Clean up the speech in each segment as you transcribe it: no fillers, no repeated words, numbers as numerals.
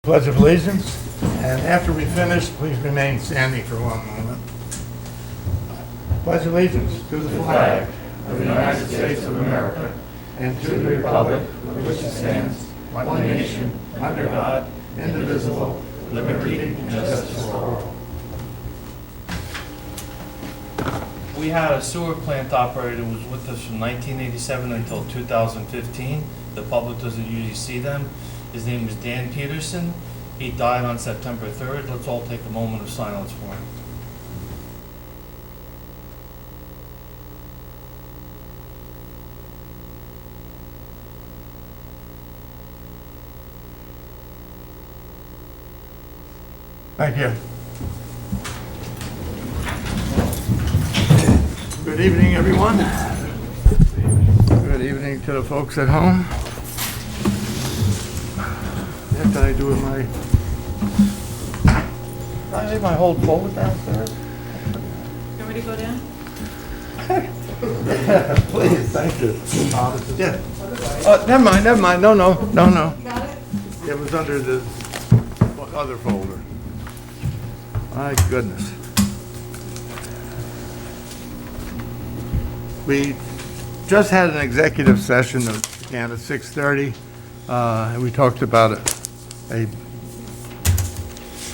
Pledge of Allegiance, and after we finish, please remain standing for one moment. Pledge Allegiance to the flag of the United States of America and to the republic for which it stands, one nation, under God, indivisible, with liberty and justice for all. We had a sewer plant operator who was with us from 1987 until 2015. The public doesn't usually see them. His name was Dan Peterson. He died on September 3rd. Let's all take a moment of silence for him. Thank you. Good evening, everyone. Good evening to the folks at home. What did I do with my... Did I leave my whole folder downstairs? You want me to go down? Please, thank you. Yeah. Never mind. No. Got it? It was under the other folder. My goodness. We just had an executive session that began at 6:30. And we talked about a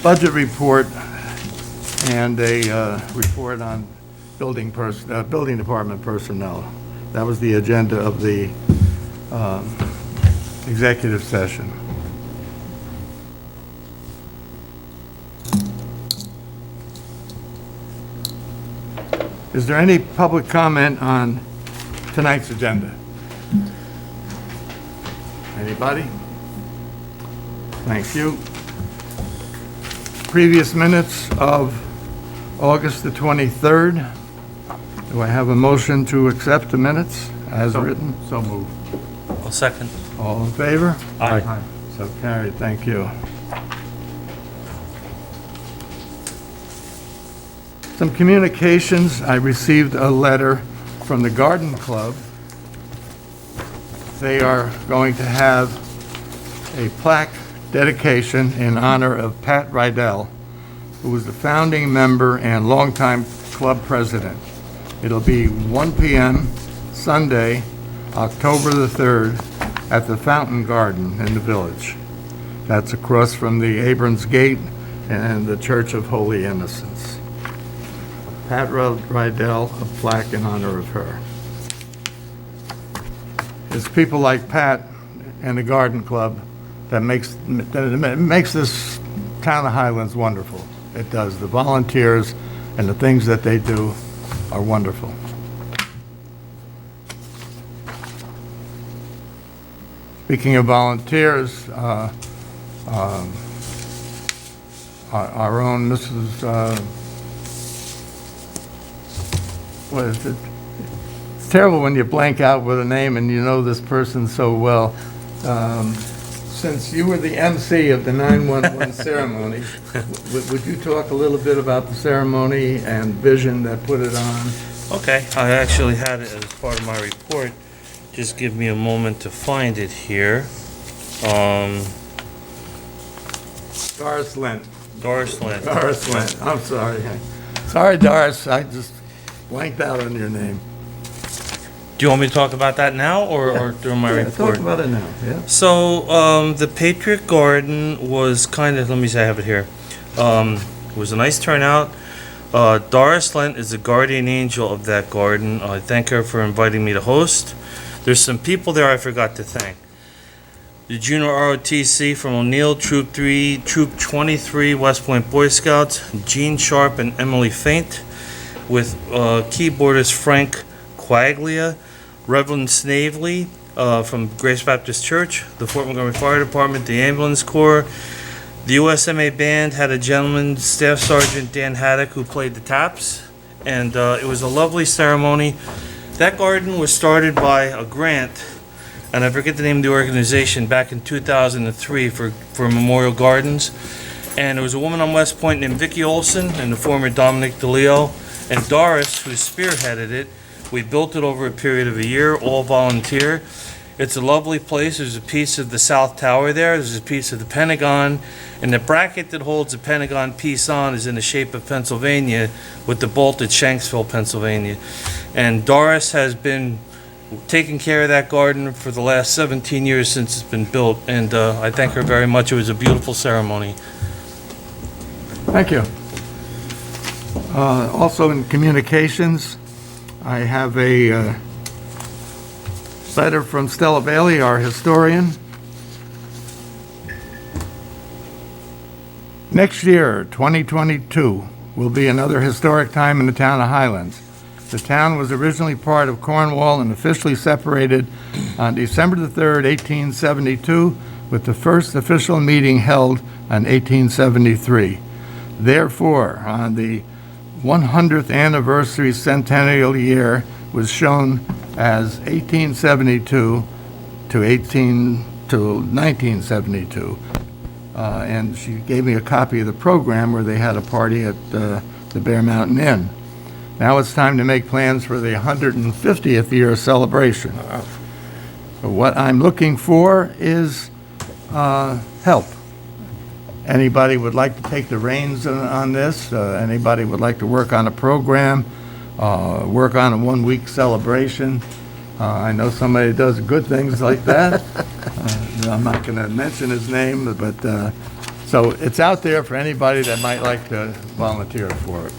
budget report and a report on building department personnel. That was the agenda of the executive session. Is there any public comment on tonight's agenda? Anybody? Thank you. Previous minutes of August the 23rd. Do I have a motion to accept the minutes as written? So moved. I'll second. All in favor? Aye. So carried, thank you. Some communications. I received a letter from the Garden Club. They are going to have a plaque dedication in honor of Pat Rydell, who was the founding member and longtime club president. It'll be 1 p.m. Sunday, October the 3rd, at the Fountain Garden in the village. That's across from the Abrams Gate and the Church of Holy Innocents. Pat Rydell, a plaque in honor of her. It's people like Pat and the Garden Club that makes this town of Highlands wonderful. It does. The volunteers and the things that they do are wonderful. Speaking of volunteers, our own Mrs. What is it? It's terrible when you blank out with a name and you know this person so well. Since you were the MC of the 911 ceremony, would you talk a little bit about the ceremony and vision that put it on? Okay, I actually had it as part of my report. Just give me a moment to find it here. Doris Lent. Doris Lynn. Doris Lent. I'm sorry. Sorry, Doris. I just blanked out on your name. Do you want me to talk about that now or during my report? Talk about it now, yeah. So, the Patriot Garden was kind of, let me see, I have it here. It was a nice turnout. Doris Lent is the guardian angel of that garden. I thank her for inviting me to host. There's some people there I forgot to thank. The Junior ROTC from O'Neill, Troop 3, Troop 23, West Point Boy Scouts, Gene Sharp and Emily Faint, with keyboardist Frank Quaglia, Reverend Snavely from Grace Baptist Church, the Fort Montgomery Fire Department, the Ambulance Corps. The USMA Band had a gentleman, Staff Sergeant Dan Haddock, who played the taps, and it was a lovely ceremony. That garden was started by a grant, and I forget the name of the organization, back in 2003 for Memorial Gardens. And there was a woman on West Point named Vicki Olson and the former Dominic DeLeo, and Doris, who spearheaded it. We built it over a period of a year, all volunteer. It's a lovely place. There's a piece of the South Tower there. There's a piece of the Pentagon. And the bracket that holds the Pentagon piece on is in the shape of Pennsylvania with the bolt at Shanksville, Pennsylvania. And Doris has been taking care of that garden for the last 17 years since it's been built. And I thank her very much. It was a beautiful ceremony. Thank you. Also in communications, I have a letter from Stella Bailey, our historian. Next year, 2022, will be another historic time in the town of Highlands. The town was originally part of Cornwall and officially separated on December the 3rd, 1872, with the first official meeting held on 1873. Therefore, on the 100th anniversary centennial year was shown as 1872 to 1972. And she gave me a copy of the program where they had a party at the Bear Mountain Inn. Now it's time to make plans for the 150th year celebration. What I'm looking for is help. Anybody would like to take the reins on this? Anybody would like to work on a program, work on a one-week celebration? I know somebody does good things like that. I'm not going to mention his name, but so it's out there for anybody that might like to volunteer for it.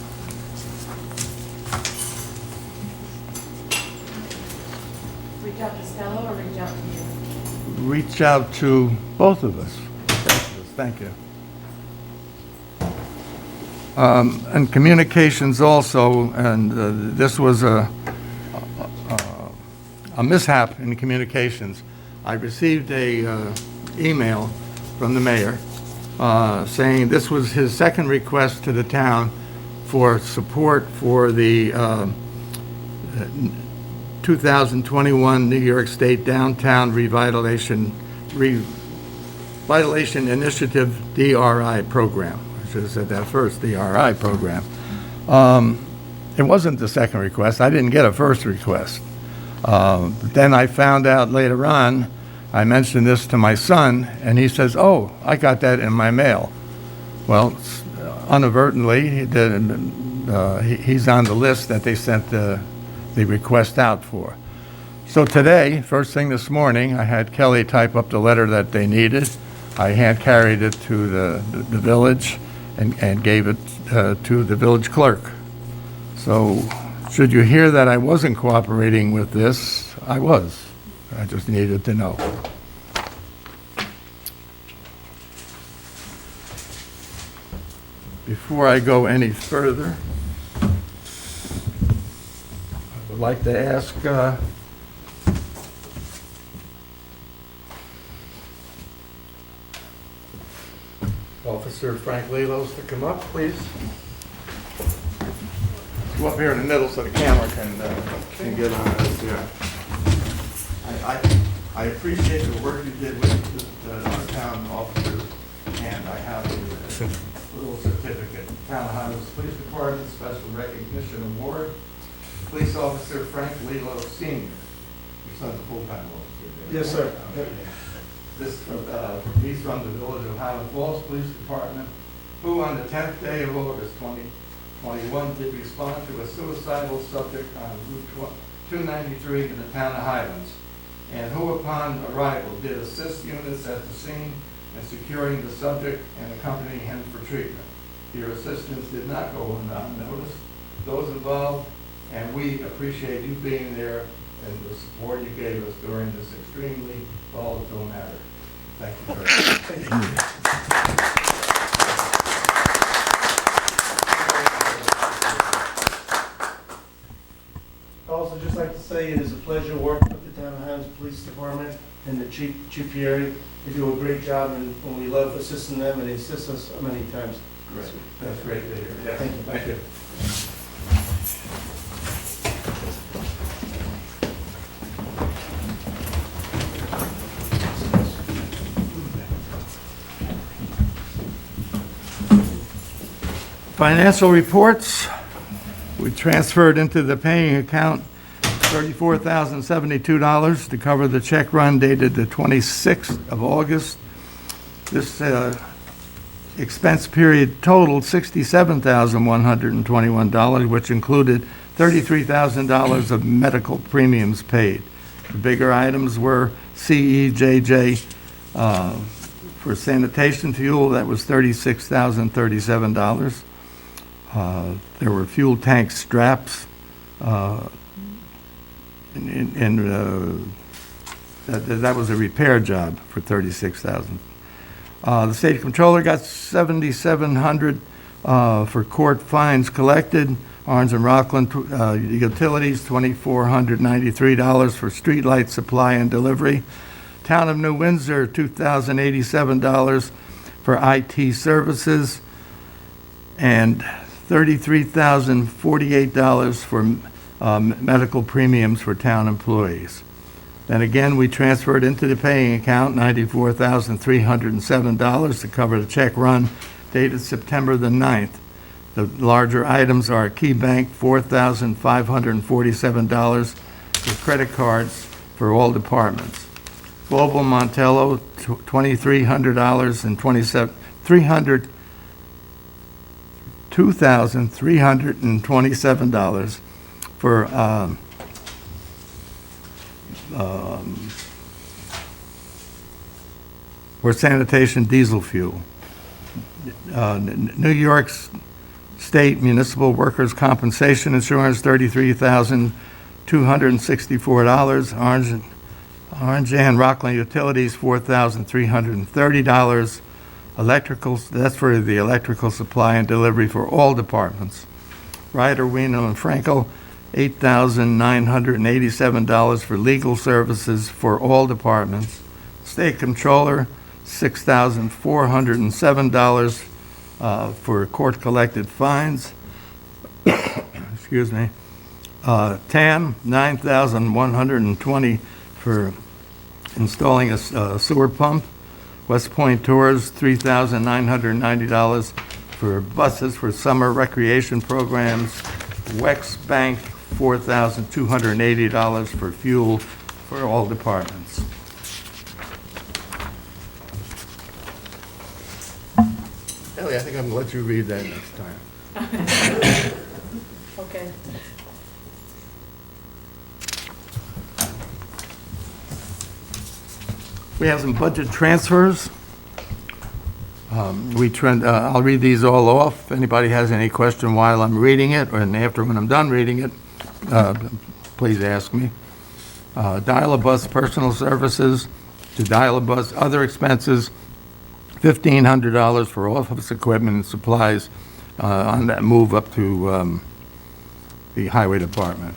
Reach out to Stella or reach out to you? Reach out to both of us. Thank you. And communications also, and this was a mishap in communications. I received a email from the mayor saying this was his second request to the town for support for the 2021 New York State Downtown Revitalization Initiative DRI program. I should have said that first, DRI program. It wasn't the second request. I didn't get a first request. But then I found out later on, I mentioned this to my son, and he says, "Oh, I got that in my mail." Well, inadvertently, he's on the list that they sent the request out for. So today, first thing this morning, I had Kelly type up the letter that they needed. I hand carried it to the village and gave it to the village clerk. So should you hear that I wasn't cooperating with this, I was. I just needed to know. Before I go any further, I would like to ask Officer Frank Lelos to come up, please. Go up here in the middle so the camera can get on us. Yeah. I appreciate the work you did with our town officers, and I have a little certificate. Town of Highlands Police Department Special Recognition Award. Police Officer Frank Lelos Sr. Your son's a full-time officer. Yes, sir. This, he's from the Village of Highland Falls Police Department, who on the 10th day of August 2021 did respond to a suicidal subject on Route 293 in the town of Highlands, and who upon arrival did assist units at the scene in securing the subject and accompanying him for treatment. Your assistance did not go unnoticed. Those involved, and we appreciate you being there and the support you gave us during this extremely volatile matter. Thank you very much. I'd also just like to say it is a pleasure working with the Town of Highlands Police Department and the Chief Pierre. They do a great job, and we love assisting them, and they assist us many times. Great. That's great to hear. Yeah. Thank you. Thank you. Financial reports. We transferred into the paying account $34,072 to cover the check run dated the 26th of August. This expense period totaled $67,121, which included $33,000 of medical premiums paid. The bigger items were CEJJ for sanitation fuel, that was $36,037. There were fuel tank straps, that was a repair job for $36,000. The state controller got $7,700 for court fines collected. Orange and Rockland Utilities, $2,493 for streetlight supply and delivery. Town of New Windsor, $2,087 for IT services, and $33,048 for medical premiums for town employees. Then again, we transferred into the paying account $94,307 to cover the check run dated September the 9th. The larger items are Key Bank, $4,547 for credit cards for all departments. Global Montello, $2,327 for sanitation diesel fuel. New York's State Municipal Workers' Compensation Insurance, $33,264. Orange and Rockland Utilities, $4,330. Electrical, that's for the electrical supply and delivery for all departments. Ryder, Wiener, and Frankel, $8,987 for legal services for all departments. State Controller, $6,407 for court-collected fines. Excuse me. TAM, $9,120 for installing a sewer pump. West Point Tours, $3,990 for buses for summer recreation programs. Wex Bank, $4,280 for fuel for all departments. Ellie, I think I'm going to let you read that next time. Okay. We have some budget transfers. I'll read these all off. If anybody has any question while I'm reading it, and after when I'm done reading it, please ask me. Dial-a-bus personal services to Dial-a-bus other expenses, $1,500 for office equipment and supplies on that move up to the Highway Department.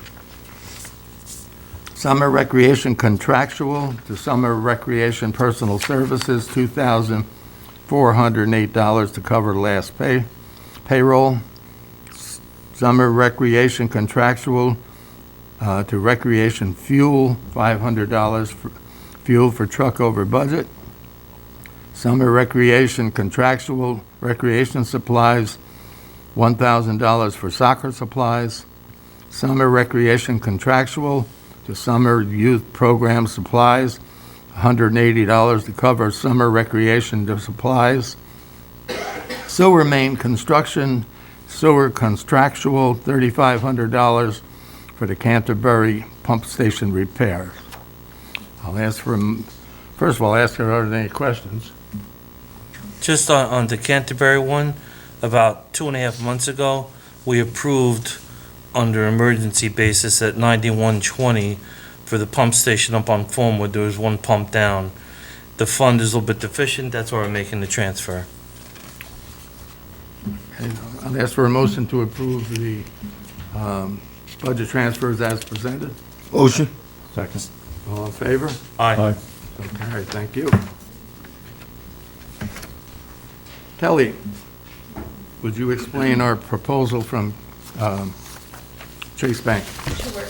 Summer recreation contractual to summer recreation personal services, $2,408 to cover last payroll. Summer recreation contractual to recreation fuel, $500 for fuel for truck over budget. Summer recreation contractual recreation supplies, $1,000 for soccer supplies. Summer recreation contractual to summer youth program supplies, $180 to cover summer recreation supplies. Sewer main construction, sewer contractual, $3,500 for the Canterbury pump station repairs. First of all, ask her, are there any questions? Just on the Canterbury one, about 2.5 months ago, we approved under emergency basis at 9120 for the pump station up on Formwood. There was one pump down. The fund is a little bit deficient, that's why we're making the transfer. And I'll ask for a motion to approve the budget transfers as presented. Motion. Second. All in favor? Aye. Aye. So carried, thank you. Kelly, would you explain our proposal from Chase Bank? Sure.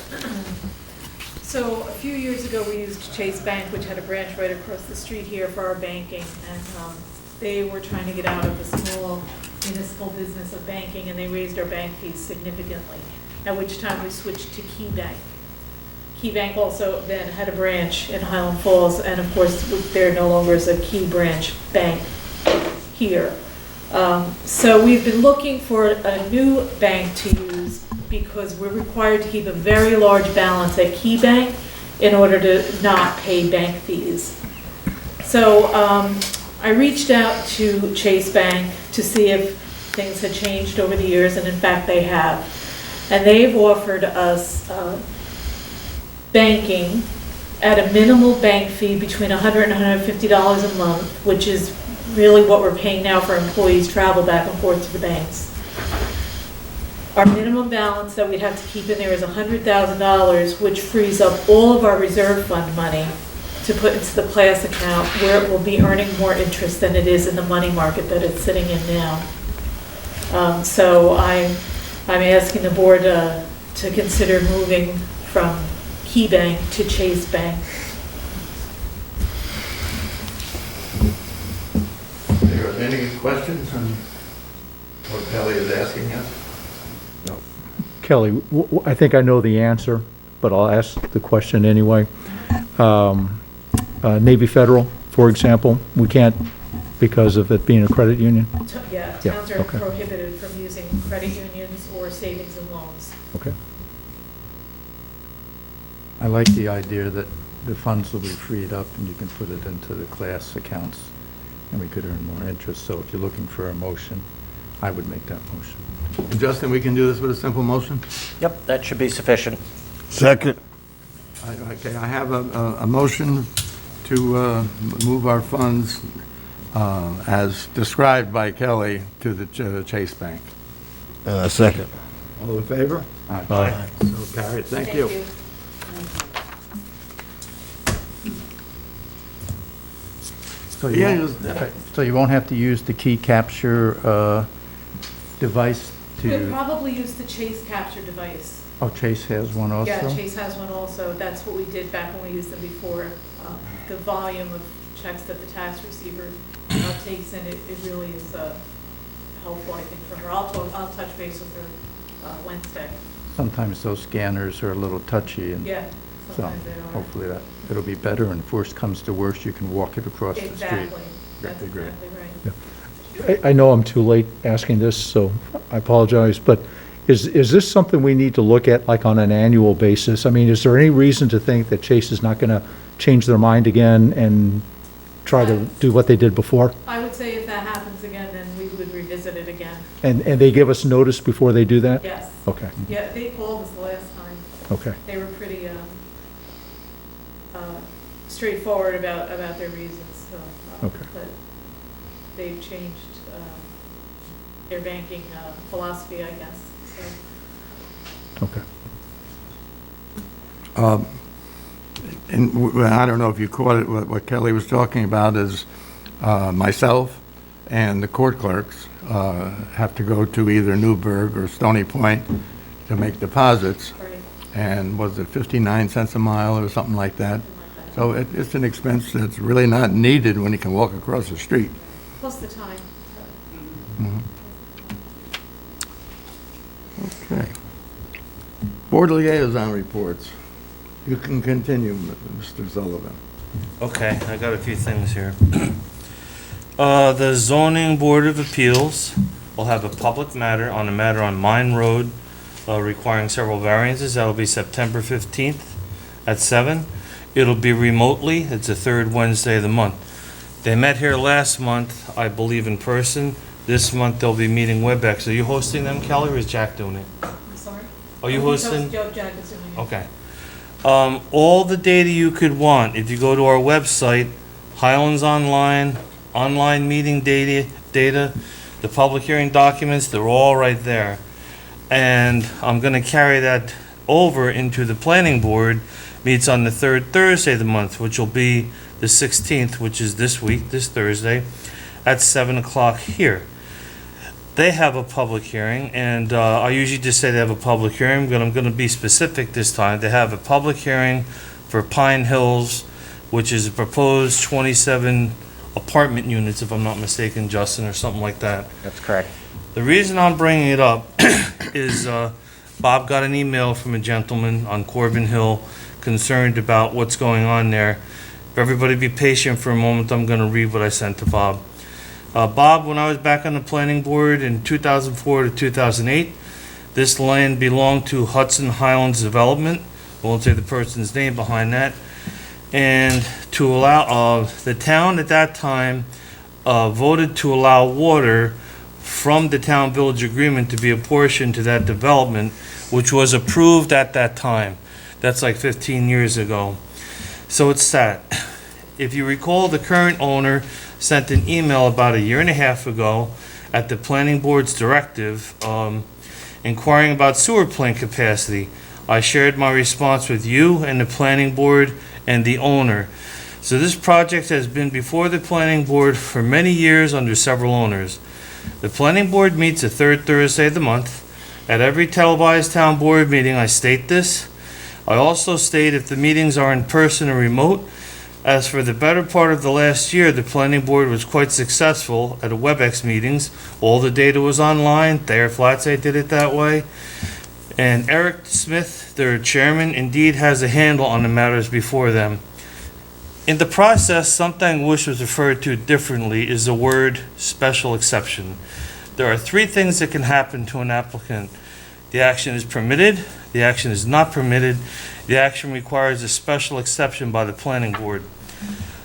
So a few years ago, we used Chase Bank, which had a branch right across the street here for our banking, and they were trying to get out of the small municipal business of banking, and they raised our bank fees significantly, at which time we switched to Key Bank. Key Bank also then had a branch in Highland Falls, and of course, there no longer is a Key branch bank here. So we've been looking for a new bank to use because we're required to keep a very large balance at Key Bank in order to not pay bank fees. So I reached out to Chase Bank to see if things had changed over the years, and in fact they have. And they've offered us banking at a minimal bank fee between $100 and $150 a month, which is really what we're paying now for employees travel back and forth to the banks. Our minimum balance that we'd have to keep in there is $100,000, which frees up all of our reserve fund money to put into the class account where it will be earning more interest than it is in the money market that it's sitting in now. So I'm asking the board to consider moving from Key Bank to Chase Bank. Are there any questions on what Kelly is asking us? Kelly, I think I know the answer, but I'll ask the question anyway. Navy Federal, for example, we can't because of it being a credit union? Yeah, Yeah, towns are okay. prohibited from using credit unions or savings and loans. Okay. I like the idea that the funds will be freed up and you can put it into the class accounts and we could earn more interest. So if you're looking for a motion, I would make that motion. Justin, we can do this with a simple motion? Yep, that should be sufficient. Second. Okay, I have a motion to move our funds as described by Kelly to the Chase Bank. Second. All in favor? Aye. So carried. Thank you. So you Yeah, won't- so you won't have to use the key capture device We'll to, probably use the Chase capture device. oh, Chase has one also? Yeah, Chase has one also. That's what we did back when we used them before. The volume of checks that the tax receiver takes in, it really is helpful, I think, for her. I'll touch base with her Wednesday. Sometimes those scanners are a little touchy and Yeah, so sometimes they are. hopefully it'll be better and if worst comes to worst, you can walk it across the street. Exactly. That's That'd be great. exactly right. I know I'm too late asking this, so I apologize, but is this something we need to look at like on an annual basis? I mean, is there any reason to think that Chase is not going to change their mind again and try to do what they did before? I would say if that happens again, then we would revisit it again. And they give us notice before they do that? Yes. Okay, Yeah, they called us the last time. okay. They were pretty straightforward about their reasons. So, Okay. But they've changed their banking philosophy, I guess. So. Okay. And I don't know if you caught it, what Kelly was talking about is myself and the court clerks have to go to either Newburgh or Stony Point to make deposits. Right. And was it 59 cents a mile or something like that? Something like that. So it's an expense that's really not needed when you can walk across the street. Plus the time. Okay. Board liaison reports. You can continue, Mr. Sullivan. Okay, I got a few things here. The zoning board of appeals will have a public matter on a matter on Mine Road requiring several variances. That'll be September 15th at 7. It'll be remotely. It's the third Wednesday of the month. They met here last month, I believe, in person. This month they'll be meeting WebEx. Are you hosting them, Kelly, or is Jack doing it? I'm sorry? Are you He's hosting? Jack is doing it. Okay. All the data you could want, if you go to our website, Highlands online meeting data, the public hearing documents, they're all right there. And I'm gonna carry that over into the planning board, meets on the third Thursday of the month, which will be the 16th, which is this week, this Thursday, at 7 o'clock here. They have a public hearing, and I usually just say they have a public hearing, but I'm going to be specific this time. They have a public hearing for Pine Hills, which is a proposed 27 apartment units, if I'm not mistaken, Justin, or something like that. That's correct. The reason I'm bringing it up is Bob got an email from a gentleman on Corbin Hill concerned about what's going on there. If everybody be patient for a moment, I'm gonna read what I sent to Bob. Bob, when I was back on the planning board in 2004 to 2008, this land belonged to Hudson Highlands Development. I won't say the person's name behind that. And to allow, the town at that time voted to allow water from the town-village agreement to be apportioned to that development, which was approved at that time. That's like 15 years ago. So it's that. If you recall, the current owner sent an email about a year and a half ago at the planning board's directive, inquiring about sewer plant capacity. I shared my response with you and the planning board and the owner. So this project has been before the planning board for many years under several owners. The planning board meets the third Thursday of the month. At every televised town board meeting, I state this. I also state if the meetings are in person or remote. As for the better part of the last year, the planning board was quite successful at the WebEx meetings. All the data was online. Thayer Flatsay did it that way. And Eric Smith, their chairman, indeed has a handle on the matters before them. In the process, something which was referred to differently is the word special exception. There are three things that can happen to an applicant. The action is permitted, the action is not permitted, the action requires a special exception by the planning board.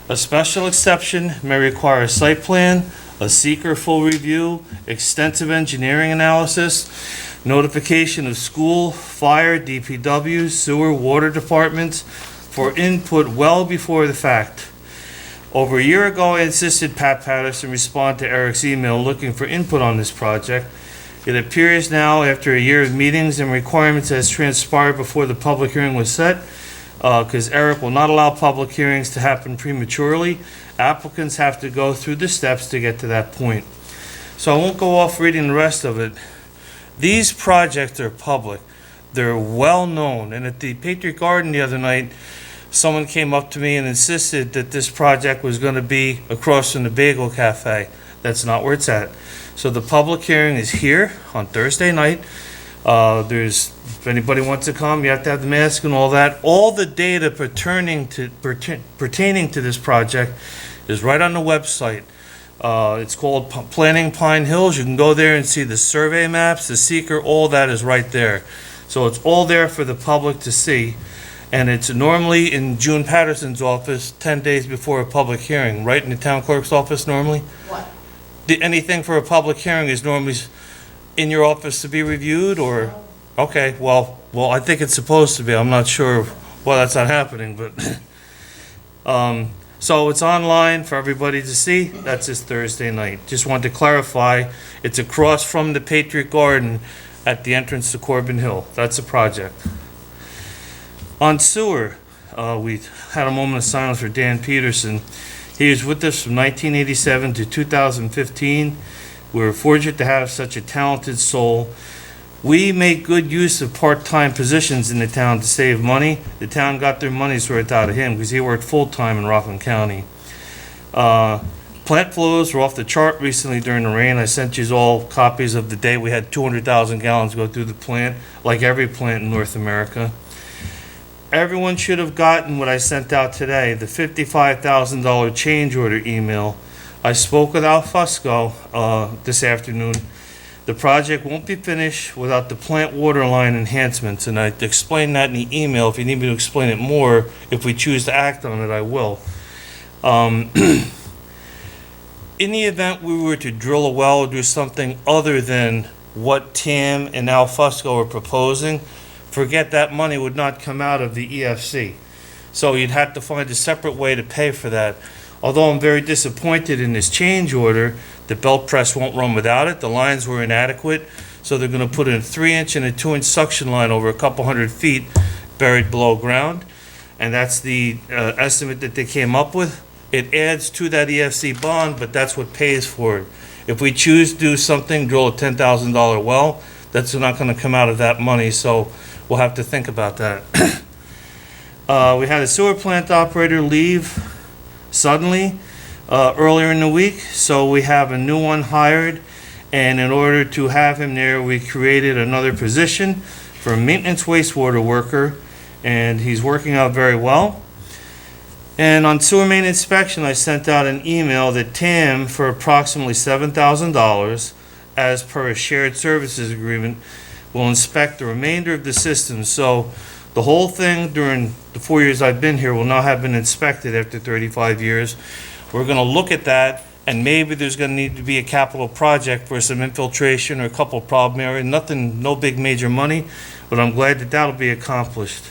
A special exception may require a site plan, a seeker full review, extensive engineering analysis, notification of school, fire, DPW, sewer, water departments for input well before the fact. Over a year ago, I insisted Pat Patterson respond to Eric's email looking for input on this project. It appears now, after a year of meetings and requirements has transpired before the public hearing was set, because Eric will not allow public hearings to happen prematurely. Applicants have to go through the steps to get to that point. So I won't go off reading the rest of it. These projects are public. They're well-known. And at the Patriot Garden the other night, someone came up to me and insisted that this project was going to be across from the Bagel Cafe. That's not where it's at. So the public hearing is here on Thursday night. If anybody wants to come, you have to have the mask and all that. All the data pertaining to this project is right on the website. It's called Planning Pine Hills. You can go there and see the survey maps, the seeker, all that is right there. So it's all there for the public to see. And it's normally in June Patterson's office 10 days before a public hearing, right in the town clerk's office normally? What? Anything for a public hearing is normally in your office to be reviewed, or? Okay, well, I think it's supposed to be. I'm not sure why that's not happening, but, so it's online for everybody to see. That's this Thursday night. Just wanted to clarify, it's across from the Patriot Garden at the entrance to Corbin Hill. That's the project. On sewer, we had a moment of silence for Dan Peterson. He was with us from 1987 to 2015. We were fortunate to have such a talented soul. We make good use of part-time positions in the town to save money. The town got their money's worth out of him because he worked full-time in Rockland County. Plant flows were off the chart recently during the rain. I sent you all copies of the day we had 200,000 gallons go through the plant, like every plant in North America. Everyone should have gotten what I sent out today, the $55,000 change order email. I spoke with Al Fusco this afternoon. The project won't be finished without the plant water line enhancements, and I explained that in the email. If you need me to explain it more, if we choose to act on it, I will. In the event we were to drill a well or do something other than what Tam and Al Fusco are proposing, forget that money would not come out of the EFC. So you'd have to find a separate way to pay for that. Although I'm very disappointed in this change order, the belt press won't run without it. The lines were inadequate, so they're going to put in a 3-inch and a 2-inch suction line over a couple hundred feet buried below ground. And that's the estimate that they came up with. It adds to that EFC bond, but that's what pays for it. If we choose to do something, drill a $10,000 well, that's not going to come out of that money, so we'll have to think about that. We had a sewer plant operator leave suddenly earlier in the week, so we have a new one hired, and in order to have him there, we created another position for a maintenance wastewater worker, and he's working out very well. And on sewer main inspection, I sent out an email that TAM, for approximately $7,000, as per a shared services agreement, will inspect the remainder of the system. So the whole thing during the 4 years I've been here will now have been inspected after 35 years. We're gonna look at that, and maybe there's gonna need to be a capital project for some infiltration or a couple of problem areas. Nothing, no big major money, but I'm glad that that'll be accomplished.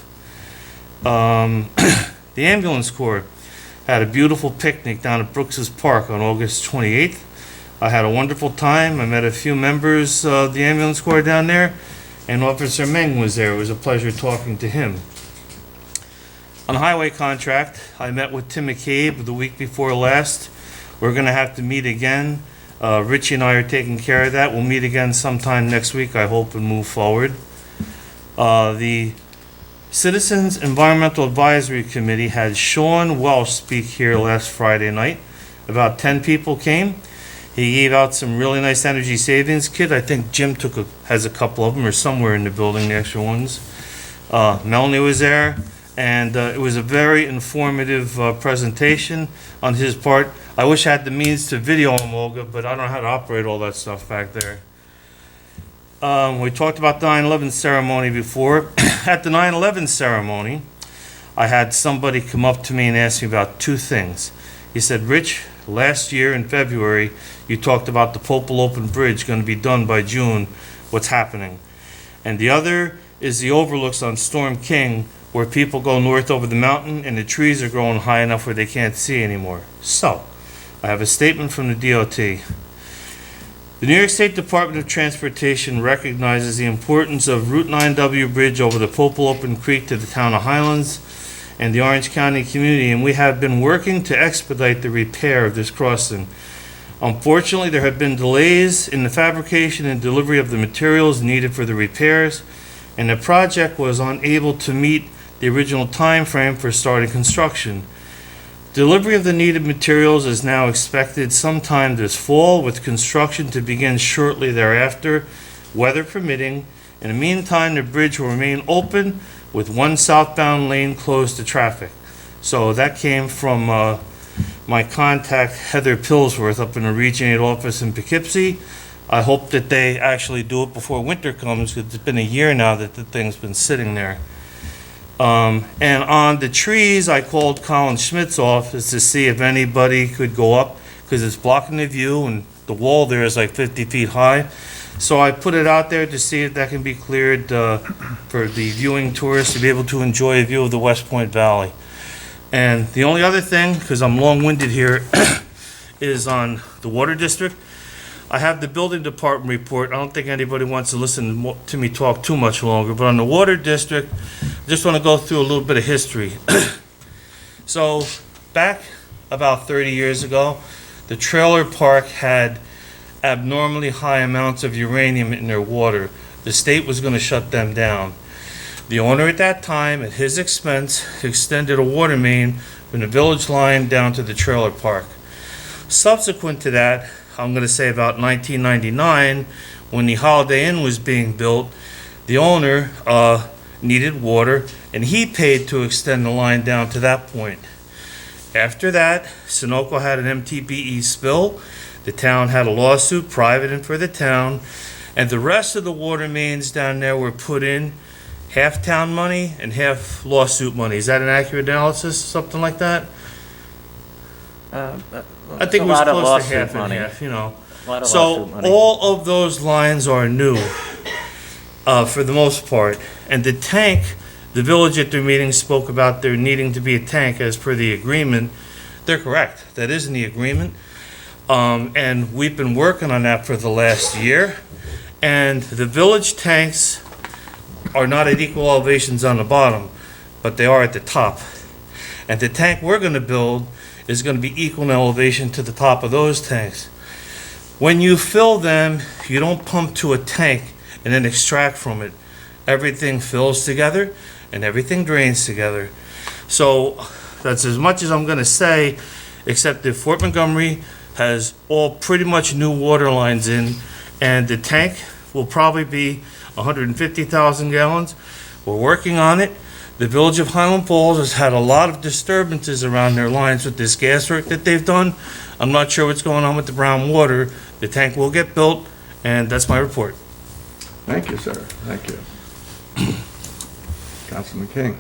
The ambulance corps had a beautiful picnic down at Brooks's Park on August 28th. I had a wonderful time. I met a few members of the ambulance corps down there, and Officer Meng was there. It was a pleasure talking to him. On highway contract, I met with Tim McCabe the week before last. We're gonna have to meet again. Richie and I are taking care of that. We'll meet again sometime next week, I hope, and move forward. The Citizens Environmental Advisory Committee had Sean Welsh speak here last Friday night. About 10 people came. He gave out some really nice energy savings kit. I think Jim has a couple of them, or somewhere in the building, the extra ones. Melanie was there, and it was a very informative presentation on his part. I wish I had the means to video him, Olga, but I don't know how to operate all that stuff back there. We talked about the 9/11 ceremony before. At the 9/11 ceremony, I had somebody come up to me and ask me about two things. He said, Rich, last year in February, you talked about the Popple Open Bridge going to be done by June. What's happening? And the other is the overlooks on Storm King, where people go north over the mountain and the trees are growing high enough where they can't see anymore. So, I have a statement from the DOT. The New York State Department of Transportation recognizes the importance of Route 9W Bridge over the Popple Open Creek to the town of Highlands and the Orange County community, and we have been working to expedite the repair of this crossing. Unfortunately, there have been delays in the fabrication and delivery of the materials needed for the repairs, and the project was unable to meet the original time frame for starting construction. Delivery of the needed materials is now expected sometime this fall, with construction to begin shortly thereafter, weather permitting. In the meantime, the bridge will remain open with one southbound lane closed to traffic. So that came from my contact Heather Pillsworth up in the Region 8 office in Poughkeepsie. I hope that they actually do it before winter comes, because it's been a year now that the thing's been sitting there. And on the trees, I called Colin Schmidt's office to see if anybody could go up, because it's blocking the view and the wall there is like 50 feet high. So I put it out there to see if that can be cleared for the viewing tourists to be able to enjoy a view of the West Point Valley. And the only other thing, because I'm long-winded here, is on the Water District. I have the building department report. I don't think anybody wants to listen to me talk too much longer, but on the Water District, I just want to go through a little bit of history. So, back about 30 years ago, the trailer park had abnormally high amounts of uranium in their water. The state was going to shut them down. The owner at that time, at his expense, extended a water main from the village line down to the trailer park. Subsequent to that, I'm going to say about 1999, when the Holiday Inn was being built, the owner needed water, and he paid to extend the line down to that point. After that, Sunoco had an MTBE spill. The town had a lawsuit, private and for the town, and the rest of the water mains down there were put in, half town money and half lawsuit money. Is that an accurate analysis, something like that? I think it was close to half and half, you know. So all of those lines are new, for the most part. And the tank, the village at their meeting spoke about there needing to be a tank as per the agreement. They're correct. That is in the agreement. And we've been working on that for the last year. And the village tanks are not at equal elevations on the bottom, but they are at the top. And the tank we're going to build is going to be equal in elevation to the top of those tanks. When you fill them, you don't pump to a tank and then extract from it. Everything fills together and everything drains together. So that's as much as I'm going to say, except that Fort Montgomery has all pretty much new water lines in, and the tank will probably be 150,000 gallons. We're working on it. The Village of Highland Falls has had a lot of disturbances around their lines with this gas work that they've done. I'm not sure what's going on with the brown water. The tank will get built, and that's my report. Thank you, sir. Thank you. Councilman King.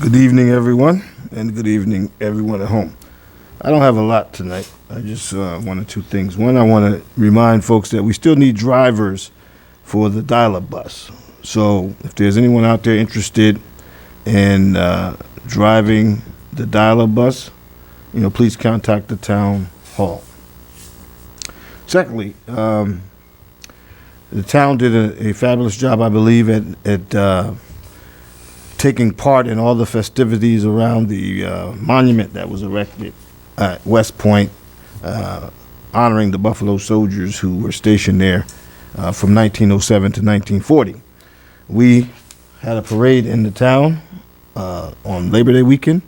Good evening, everyone, and good evening, everyone at home. I don't have a lot tonight. I just one or two things. One, I want to remind folks that we still need drivers for the dial-up bus. So if there's anyone out there interested in driving the dial-up bus, please contact the town hall. Secondly, the town did a fabulous job, I believe, at taking part in all the festivities around the monument that was erected at West Point, honoring the Buffalo Soldiers who were stationed there from 1907 to 1940. We had a parade in the town on Labor Day weekend,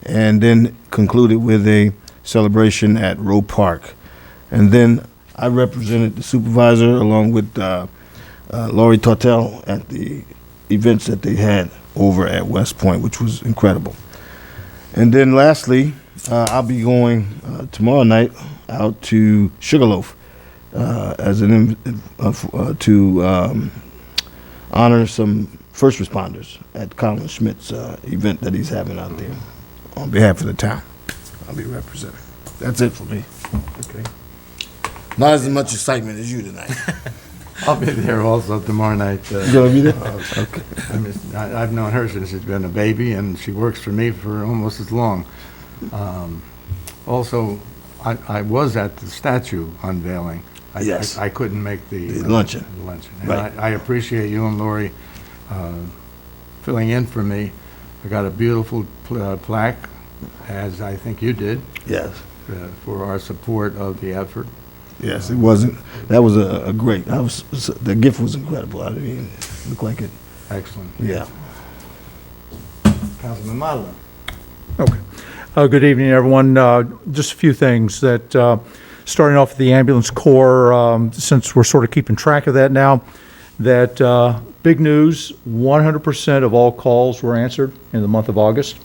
and then concluded with a celebration at Roe Park. And then I represented the supervisor along with Lori Tortel at the events that they had over at West Point, which was incredible. And then lastly, I'll be going tomorrow night out to Sugarloaf as to honor some first responders at Colin Schmidt's event that he's having out there on behalf of the town. I'll be representing. That's it for me. Okay. Not as much excitement as you tonight. I'll be there also tomorrow night. You gonna be there? Okay. I've known her since she's been a baby, and she works for me for almost as long. Also, I was at the statue unveiling. Yes. I couldn't make the luncheon. And Right. I appreciate you and Lori filling in for me. I got a beautiful plaque, as I think you did, Yes. for our support of the effort. Yes, it wasn't. That was a great. The gift was incredible. I mean, it looked like it. Excellent. Yeah. Councilman Modeling. Okay. Good evening, everyone. Just a few things that, starting off with the ambulance corps, since we're sort of keeping track of that now, that big news, 100% of all calls were answered in the month of August.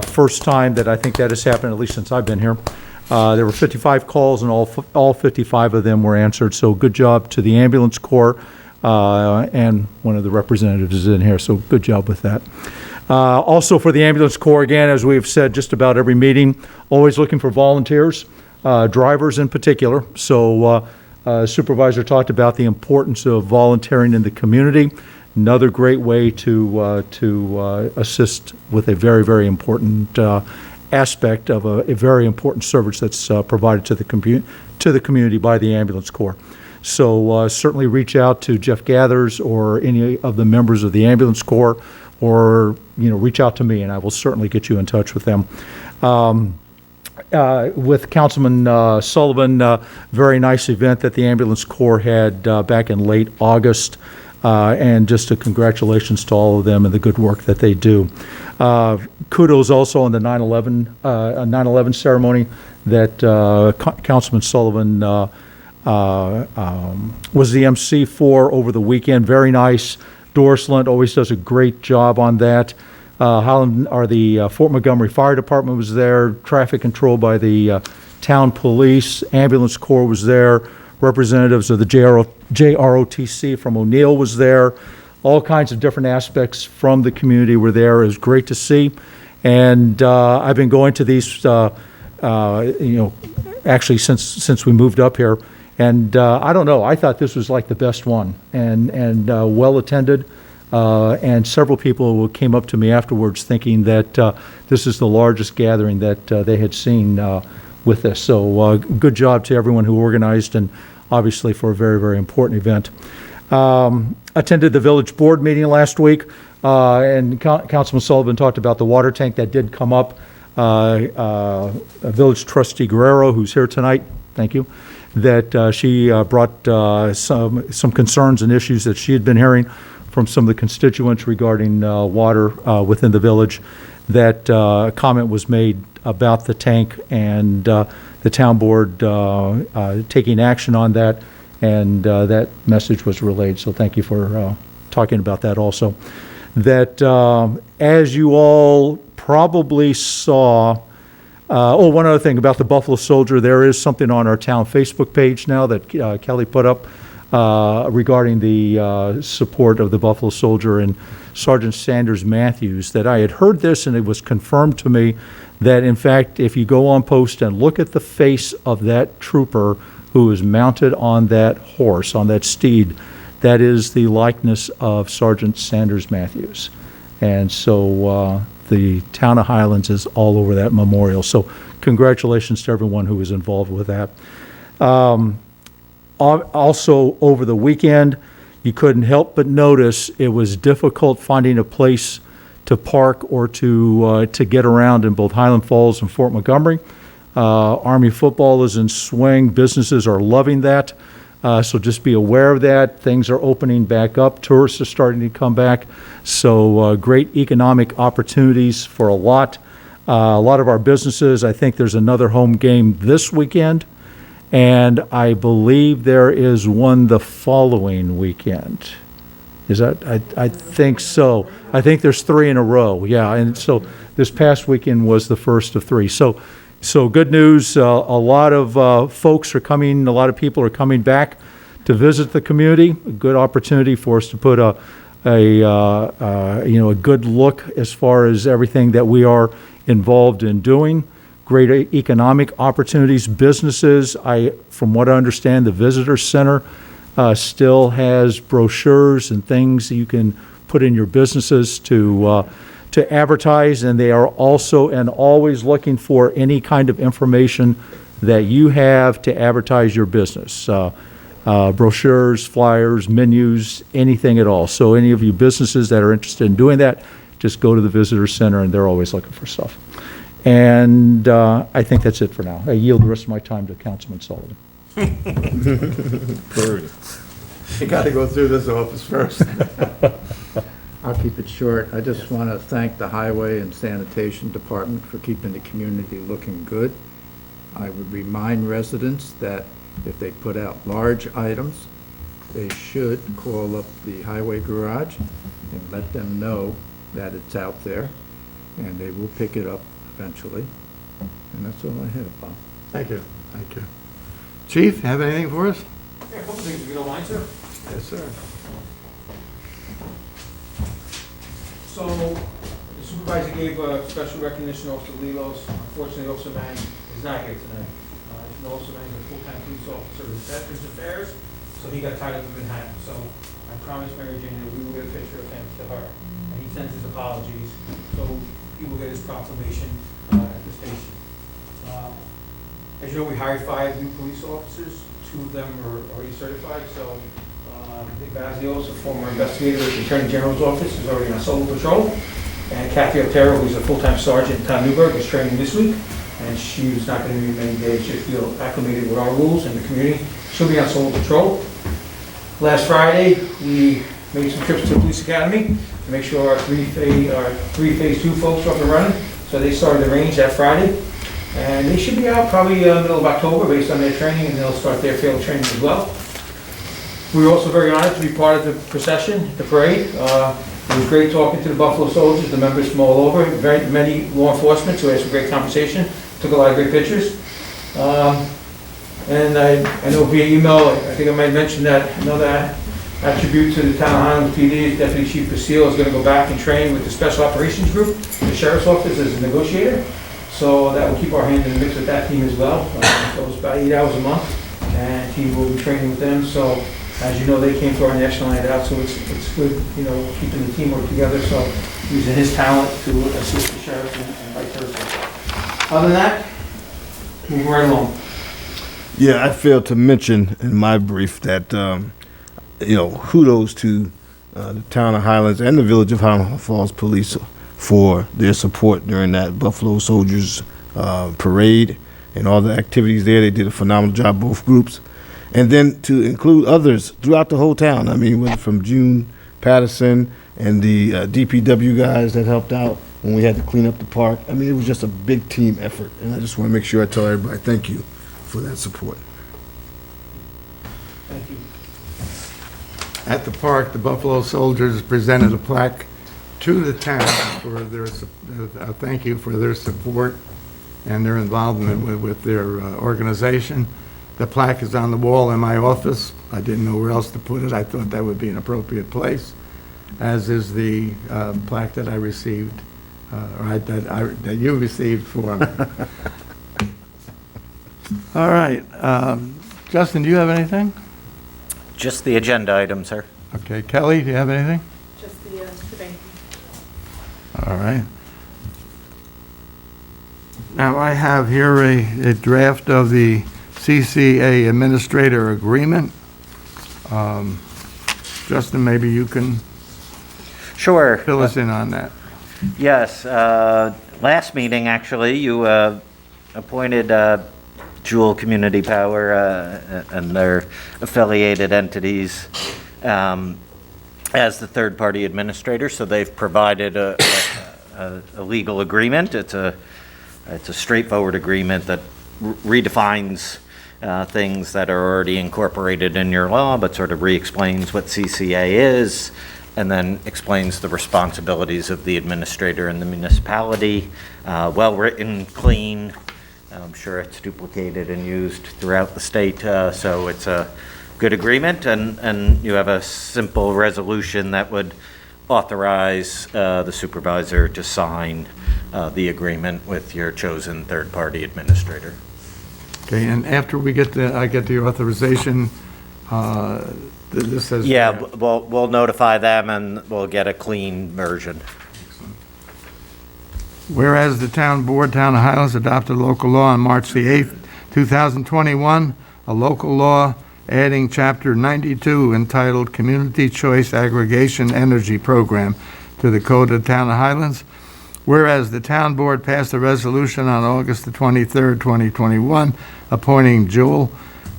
First time that I think that has happened, at least since I've been here. There were 55 calls, and all 55 of them were answered, so good job to the ambulance corps, and one of the representatives is in here, so good job with that. Also for the ambulance corps, again, as we've said just about every meeting, always looking for volunteers, drivers in particular. So Supervisor talked about the importance of volunteering in the community. Another great way to assist with a very, very important aspect of a very important service that's provided to the community by the ambulance corps. So certainly reach out to Jeff Gathers or any of the members of the ambulance corps, or reach out to me, and I will certainly get you in touch with them. With Councilman Sullivan, very nice event that the ambulance corps had back in late August, and just a congratulations to all of them and the good work that they do. Kudos also on the 9/11 ceremony that Councilman Sullivan was the MC for over the weekend. Very nice. Doris Lunt always does a great job on that. The Fort Montgomery Fire Department was there. Traffic control by the town police. Ambulance Corps was there. Representatives of the JROTC from O'Neill was there. All kinds of different aspects from the community were there. It was great to see. And I've been going to these, actually since we moved up here. And I don't know, I thought this was like the best one, and well attended. And several people came up to me afterwards thinking that this is the largest gathering that they had seen with this. So good job to everyone who organized, and obviously for a very, very important event. Attended the village board meeting last week, and Councilman Sullivan talked about the water tank that did come up. Village trustee Guerrero, who's here tonight, thank you, that she brought some concerns and issues that she had been hearing from some of the constituents regarding water within the village. That comment was made about the tank, and the town board taking action on that, and that message was relayed. So thank you for talking about that also. that as you all probably saw, one other thing about the Buffalo Soldier, there is something on our town Facebook page now that Kelly put up regarding the support of the Buffalo Soldier and Sergeant Sanders Matthews, that I had heard this and it was confirmed to me that, in fact, if you go on post and look at the face of that trooper who is mounted on that horse, on that steed, that is the likeness of Sergeant Sanders Matthews. And so the town of Highlands is all over that memorial. So congratulations to everyone who was involved with that. Also, over the weekend, you couldn't help but notice it was difficult finding a place to park or to get around in both Highland Falls and Fort Montgomery. Army football is in swing. Businesses are loving that. So just be aware of that. Things are opening back up. Tourists are starting to come back. So great economic opportunities for a lot of our businesses. I think there's another home game this weekend, and I believe there is one the following weekend. Is that? I think so. I think there's 3 in a row. Yeah, and so this past weekend was the first of 3. So good news. A lot of folks are coming. A lot of people are coming back to visit the community. A good opportunity for us to put a good look as far as everything that we are involved in doing. Great economic opportunities, businesses. From what I understand, the visitor center still has brochures and things that you can put in your businesses to advertise, and they are also and always looking for any kind of information that you have to advertise your business. Brochures, flyers, menus, anything at all. So any of you businesses that are interested in doing that, just go to the visitor center, and they're always looking for stuff. And I think that's it for now. I yield the rest of my time to Councilman Sullivan. You got to go through this office first. I'll keep it short. I just want to thank the Highway and Sanitation Department for keeping the community looking good. I would remind residents that if they put out large items, they should call up the highway garage and let them know that it's out there, and they will pick it up eventually. And that's all I have, Bob. Thank you. Thank you. Chief, have anything for us? Yeah, a couple things, if you don't mind, sir. Yes, sir. So, the supervisor gave special recognition to Officer Lelos. Unfortunately, Officer Mang is not here tonight. You know, Officer Mang is a full-time police officer in Veterans Affairs, so he got tied up in Manhattan. So, I promised Mary Jane that we will get a picture of him to her, and he sends his apologies, so he will get his proclamation at the station. As you know, we hired 5 new police officers. 2 of them are already certified, so Nick Bazios, a former investigator at the Attorney General's office, is already on solo patrol. And Kathy Otero, who's a full-time sergeant in Tom Newburgh, is training this week. And she's not going to be many days. She'll feel acclimated with our rules and the community. She'll be on solo patrol. Last Friday, we made some trips to the police academy to make sure our 3 phase 2 folks are up and running. So they started the range that Friday. And they should be out probably middle of October based on their training, and they'll start their field training as well. We were also very honored to be part of the procession, the parade. It was great talking to the Buffalo Soldiers, the members from all over, many law enforcement, so we had some great conversation, took a lot of great pictures. And I know via email, I think I might mention that another attribute to the town of Highlands PD is Deputy Chief Basile is going to go back and train with the Special Operations Group, the Sheriff's Office as a negotiator. So that will keep our hand in the mix with that team as well. So it's about 8 hours a month, and he will be training with them. So as you know, they came to our national night out, so it's good, you know, keeping the teamwork together. So using his talent to assist the sheriff and vice versa. Other than that, moving right along. Yeah, I failed to mention in my brief that, kudos to the town of Highlands and the village of Highland Falls Police for their support during that Buffalo Soldiers parade and all the activities there. They did a phenomenal job, both groups. And then to include others throughout the whole town. I mean, went from June Patterson and the DPW guys that helped out when we had to clean up the park. I mean, it was just a big team effort. And I just want to make sure I tell everybody thank you for that support. Thank you. At the park, the Buffalo Soldiers presented a plaque to the town for their, thank you for their support and their involvement with their organization. The plaque is on the wall in my office. I didn't know where else to put it. I thought that would be an appropriate place, as is the plaque that I received, that you received for me. All right. Justin, do you have anything? Just the agenda item, sir. Okay. Kelly, do you have anything? Just the banking. All right. Now, I have here a draft of the CCA Administrator Agreement. Justin, maybe you can Sure. fill us in on that. Yes, last meeting, actually, you appointed Jewel Community Power and their affiliated entities as the third-party administrator, so they've provided a legal agreement. It's a straightforward agreement that redefines things that are already incorporated in your law, but sort of re-explains what CCA is, and then explains the responsibilities of the administrator in the municipality. Well-written, clean. I'm sure it's duplicated and used throughout the state, so it's a good agreement, and you have a simple resolution that would authorize the supervisor to sign the agreement with your chosen third-party administrator. Okay, and after I get the authorization, this says. Yeah, we'll notify them and we'll get a clean version. Whereas the town board, Town of Highlands, adopted local law on March the 8th, 2021, a local law adding Chapter 92 entitled Community Choice Aggregation Energy Program to the Code of the Town of Highlands. Whereas the town board passed a resolution on August the 23rd, 2021, appointing Jewel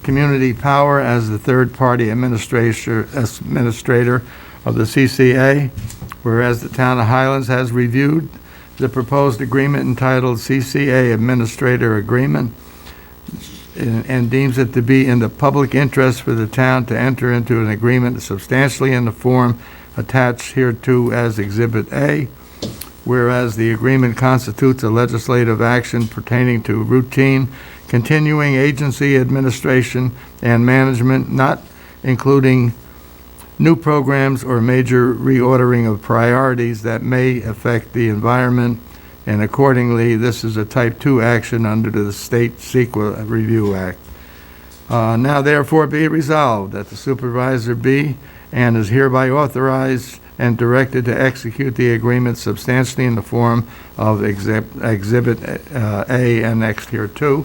Community Power as the third-party administrator of the CCA. Whereas the town of Highlands has reviewed the proposed agreement entitled CCA Administrator Agreement and deems it to be in the public interest for the town to enter into an agreement substantially in the form attached hereto as Exhibit A. Whereas the agreement constitutes a legislative action pertaining to routine, continuing agency administration and management, not including new programs or major reordering of priorities that may affect the environment, and accordingly, this is a Type 2 action under the State CEQA Review Act. Now therefore be it resolved that the supervisor be and is hereby authorized and directed to execute the agreement substantially in the form of Exhibit A annexed hereto.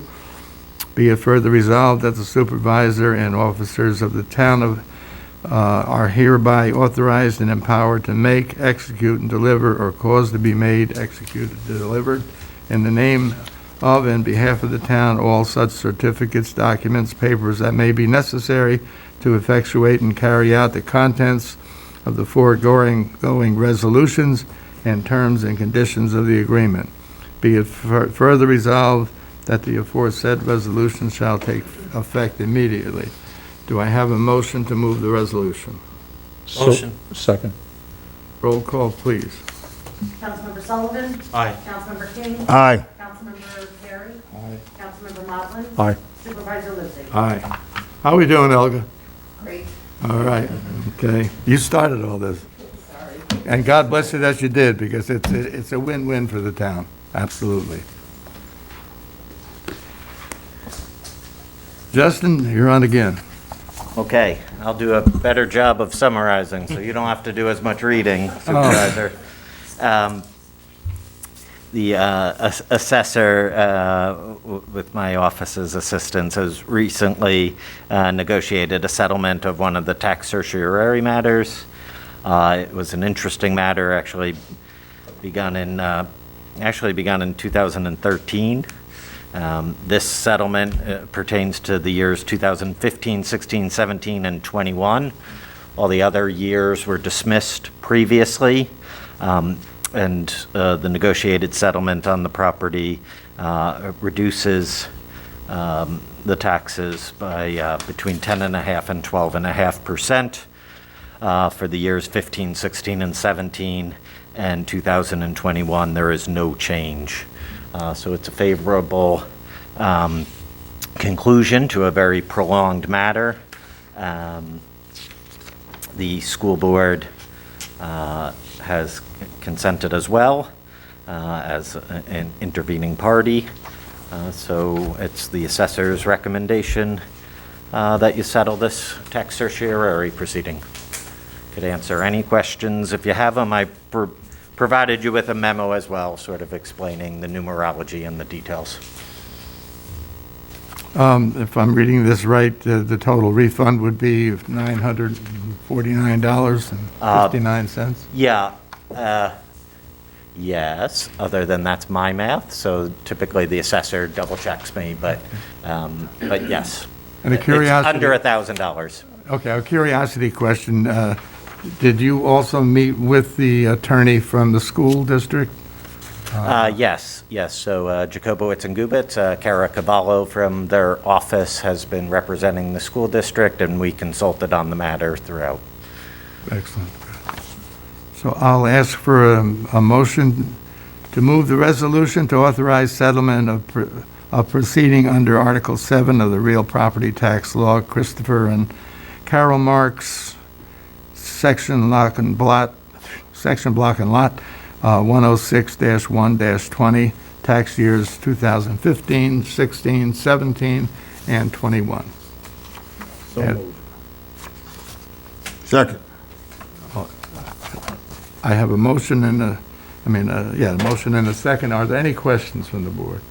Be it further resolved that the supervisor and officers of the town of are hereby authorized and empowered to make, execute, and deliver, or cause to be made, executed, delivered, in the name of and behalf of the town, all such certificates, documents, papers that may be necessary to effectuate and carry out the contents of the foregoing resolutions and terms and conditions of the agreement. Be it further resolved that the aforesaid resolution shall take effect immediately. Do I have a motion to move the resolution? Motion. Second. Roll call, please. Councilmember Sullivan? Aye. Councilmember King? Aye. Councilmember Perry? Aye. Councilmember Motlin? Aye. Supervisor Lizzie? Aye. How we doing, Elga? Great. All right, okay. You started all this. Sorry. And God bless you that you did, because it's a win-win for the town, absolutely. Justin, you're on again. Okay, I'll do a better job of summarizing, so you don't have to do as much reading, Supervisor. The assessor, with my office's assistance, has recently negotiated a settlement of one of the tax certiorari matters. It was an interesting matter, actually begun in 2013. This settlement pertains to the years 2015, 16, 17, and 21. All the other years were dismissed previously, and the negotiated settlement on the property reduces the taxes by between 10.5% and 12.5% for the years 15, 16, and 17, and 2021, there is no change. So it's a favorable conclusion to a very prolonged matter. The school board has consented as well as an intervening party. So it's the assessor's recommendation that you settle this tax certiorari proceeding. Could answer any questions if you have them. I provided you with a memo as well, sort of explaining the numerology and the details. If I'm reading this right, the total refund would be $949.59. Yeah, yes, other than that's my math, so typically the assessor double checks me, but yes. And a curiosity. It's under $1,000. Okay, a curiosity question. Did you also meet with the attorney from the school district? Yes. So Jacobowitz and Gubitz, Kara Cavallo from their office has been representing the school district, and we consulted on the matter throughout. Excellent. So I'll ask for a motion to move the resolution to authorize settlement of proceeding under Article 7 of the Real Property Tax Law, Christopher and Carol Marks, Section Block and Lot 106-1-20, tax years 2015, 16, 17, and 21. So Yeah. moved. Second. I have a motion and a motion and a second. Are there any questions from the board?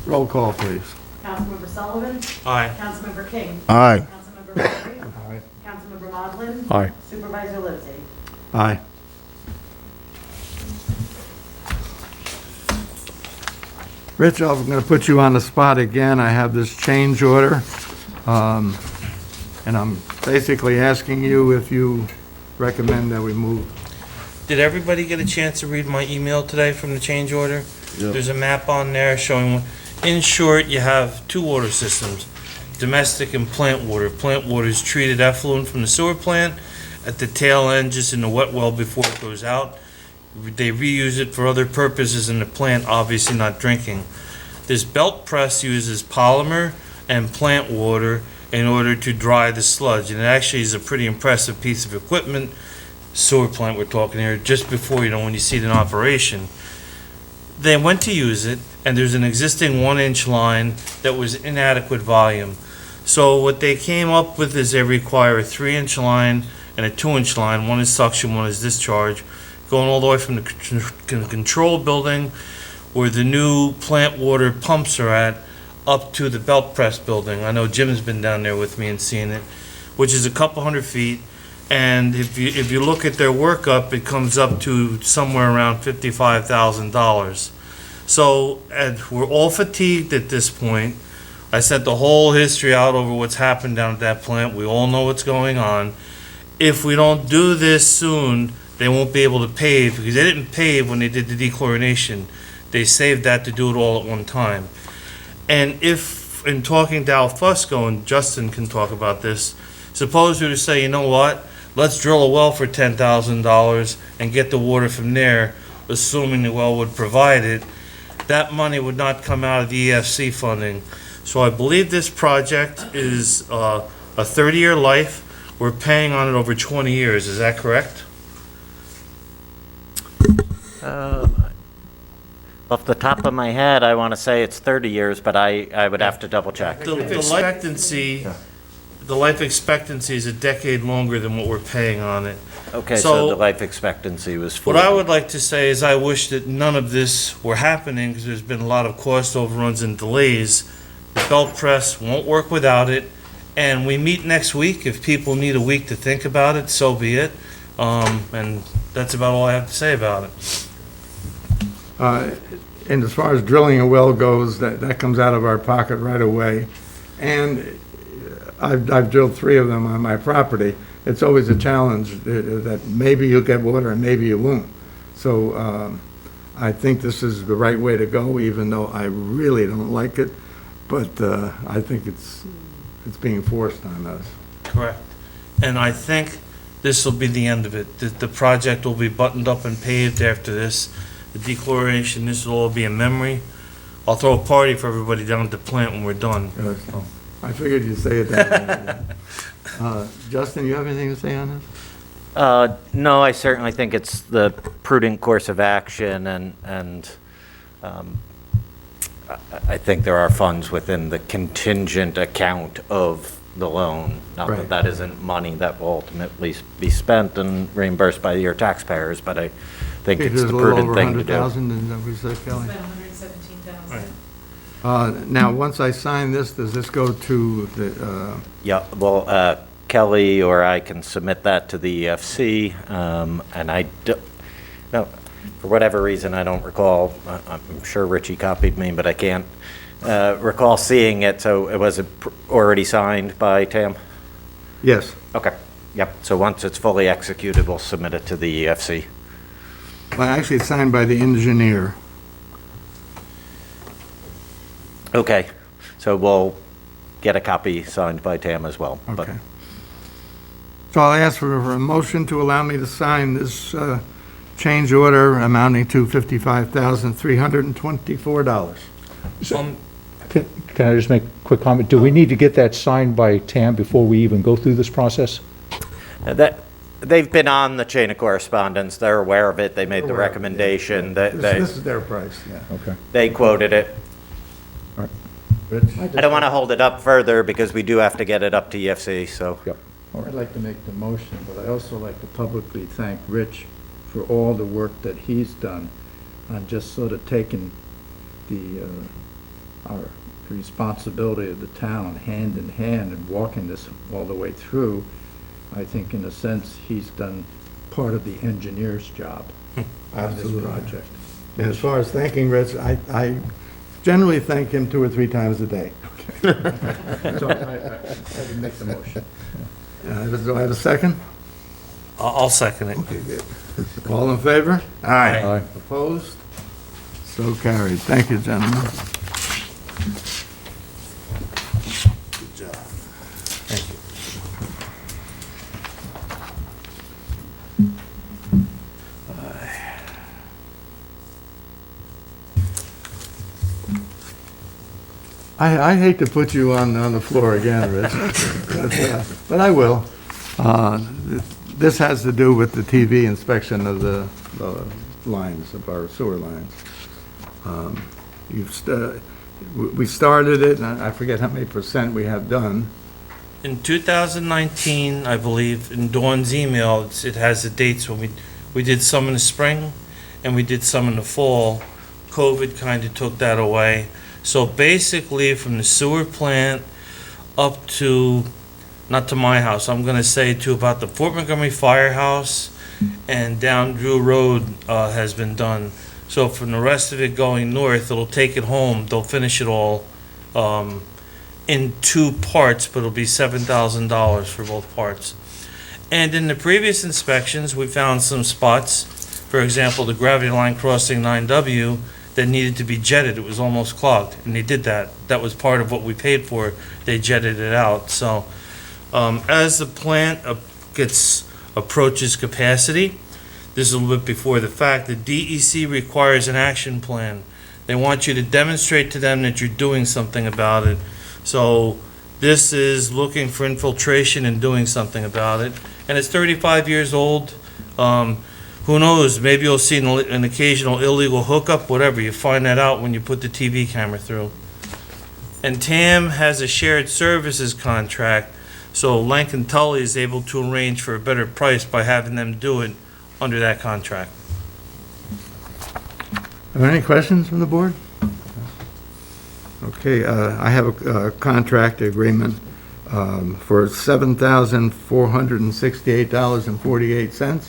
Roll call, please. Councilmember Sullivan? Aye. Councilmember King? Aye. Councilmember Perry? Councilmember Modlin? Aye. Supervisor Lipsey? Aye. Rich, I'm going to put you on the spot again. I have this change order, and I'm basically asking you if you recommend that we move. Did everybody get a chance to read my email today from the change order? Yep. There's a map on there showing, in short, you have two water systems, domestic and plant water. Plant water is treated effluent from the sewer plant at the tail end, just in the wet well before it goes out. They reuse it for other purposes in the plant, obviously not drinking. This belt press uses polymer and plant water in order to dry the sludge, and it actually is a pretty impressive piece of equipment. Sewer plant we're talking here, just before, when you see it in operation. They went to use it, and there's an existing 1-inch line that was inadequate volume. So what they came up with is they require a 3-inch line and a 2-inch line. One is suction, one is discharge, going all the way from the control building where the new plant water pumps are at up to the belt press building. I know Jim's been down there with me and seen it, which is a couple hundred feet. And if you look at their workup, it comes up to somewhere around $55,000. So, and we're all fatigued at this point. I sent the whole history out over what's happened down at that plant. We all know what's going on. If we don't do this soon, they won't be able to pave, because they didn't pave when they did the dechlorination. They saved that to do it all at one time. And if, in talking to Al Fusco, and Justin can talk about this, suppose we were to say, you know what, let's drill a well for $10,000 and get the water from there, assuming the well would provide it, that money would not come out of the EFC funding. So I believe this project is a 30-year life. We're paying on it over 20 years. Is that correct? Off the top of my head, I want to say it's 30 years, but I would have to double check. The life expectancy is a decade longer than what we're paying on it. Okay, So- so the life expectancy was 40. What I would like to say is I wish that none of this were happening, because there's been a lot of cost overruns and delays. The belt press won't work without it, and we meet next week. If people need a week to think about it, so be it. And that's about all I have to say about it. And as far as drilling a well goes, that comes out of our pocket right away. And I've drilled 3 of them on my property. It's always a challenge that maybe you'll get water and maybe you won't. So I think this is the right way to go, even though I really don't like it. But I think it's being forced on us. Correct. And I think this will be the end of it. The project will be buttoned up and paved after this. The declaration, this will all be a memory. I'll throw a party for everybody down at the plant when we're done. I figured you'd say it that way. Justin, you have anything to say on this? No, I certainly think it's the prudent course of action, and I think there are funds within the contingent account of the loan. Not Right. that that isn't money that will ultimately be spent and reimbursed by your taxpayers, but I think it's the prudent thing to do. There's a little over 100,000, and that was Kelly? It's about 117,000. Right. Now, once I sign this, does this go to the, Yeah, well, Kelly or I can submit that to the EFC, and no, for whatever reason, I don't recall, I'm sure Richie copied me, but I can't recall seeing it, so it was already signed by Tam? yes, Okay, yep, so once it's fully executed, we'll submit it to the EFC. well, actually, it's signed by the engineer. Okay, so we'll get a copy signed by Tam as well. but- Okay. So I'll ask for a motion to allow me to sign this change order amounting to $55,324. Can I just make a quick comment? Do we need to get that signed by Tam before we even go through this process? They've been on the chain of correspondence, they're aware of it, they made the Aware of it, recommendation, This is their price, yeah. Okay. they quoted it. Rich? I don't want to hold it up further because we do have to get it up to EFC, so. Yep. I'd like to make the motion, but I also like to publicly thank Rich for all the work that he's done on just sort of taking our responsibility of the town hand in hand and walking this all the way through. I think in a sense, he's done part of the engineer's job on this Absolutely. project. And as far as thanking Rich, I generally thank him 2 or 3 times a day. So I would make the motion. Do I have a second? I'll second it. Okay, good. All in favor? Aye. Opposed? So carried. Thank you, gentlemen. Good job. Thank you. I hate to put you on the floor again, Rich, but I will. This has to do with the TV inspection of the lines, of our sewer lines. We started it, and I forget how many % we have done. In 2019, I believe, in Dawn's email, it has the dates when we did some in the spring and we did some in the fall. COVID kind of took that away. So basically, from the sewer plant up to, not to my house, I'm gonna say to about the Fort Montgomery Firehouse and down Drew Road has been done. So from the rest of it going north, it'll take it home, they'll finish it all in 2 parts, but it'll be $7,000 for both parts. And in the previous inspections, we found some spots, for example, the gravity line crossing 9W, that needed to be jetted. It was almost clogged, and they did that. That was part of what we paid for. They jetted it out. So as the plant approaches capacity, this is a little bit before the fact, the DEC requires an action plan. They want you to demonstrate to them that you're doing something about it. So this is looking for infiltration and doing something about it. And it's 35 years old. Who knows, maybe you'll see an occasional illegal hookup, whatever. You find that out when you put the TV camera through. And TAM has a shared services contract, so Lankin Tully is able to arrange for a better price by having them do it under that contract. Are there any questions from the board? Okay, I have a contract agreement for $7,468.48.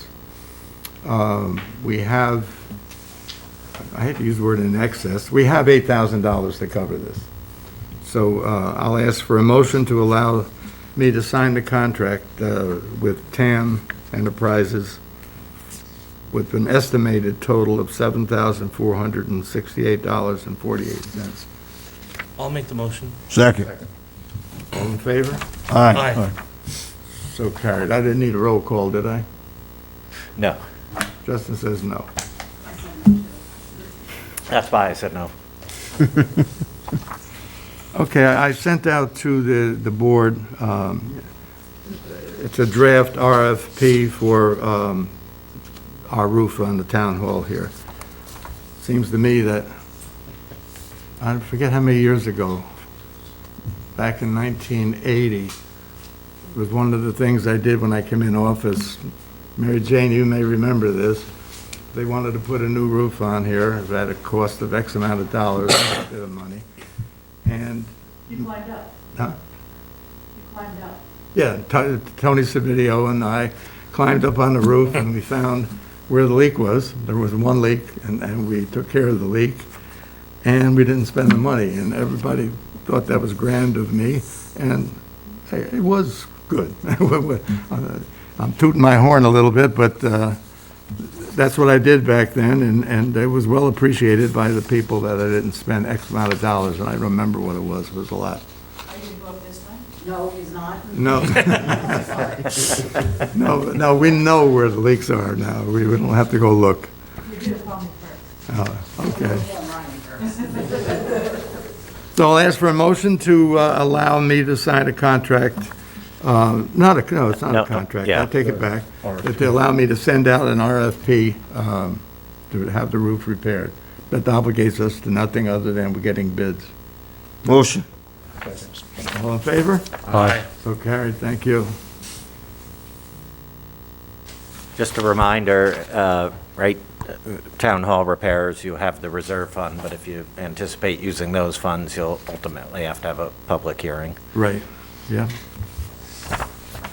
We have, I hate to use the word in excess, we have $8,000 to cover this. So I'll ask for a motion to allow me to sign the contract with TAM Enterprises with an estimated total of $7,468.48. I'll make the motion. Second. All in favor? Aye. Aye. So carried. I didn't need a roll call, did I? No. Justin says no. That's why I said no. Okay, I sent out to the board, it's a draft RFP for our roof on the town hall here. Seems to me that, I forget how many years ago, back in 1980, was one of the things I did when I came in office. Mary Jane, you may remember this. They wanted to put a new roof on here at a cost of X amount of dollars, a bit of money. And, You climbed up. huh? You climbed up. Yeah, Tony Savidio and I climbed up on the roof and we found where the leak was. There was one leak and we took care of the leak. And we didn't spend the money and everybody thought that was grand of me. And hey, it was good. I'm tooting my horn a little bit, but that's what I did back then, and it was well appreciated by the people that I didn't spend X amount of dollars, and I remember what it was a lot. Are you going to go up this time? No, he's not. No. No, we know where the leaks are now. We don't have to go look. You do the plumbing first. Okay. Yeah, Ryan first. So I'll ask for a motion to allow me to sign a contract, no, it's not No, a contract. yeah. I take it back. To allow me to send out an RFP to have the roof repaired. That obligates us to nothing other than we're getting bids. Motion. All in favor? Aye. So carried, thank you. Just a reminder, right, town hall repairs, you have the reserve fund, but if you anticipate using those funds, you'll ultimately have to have a public hearing. Right, yeah.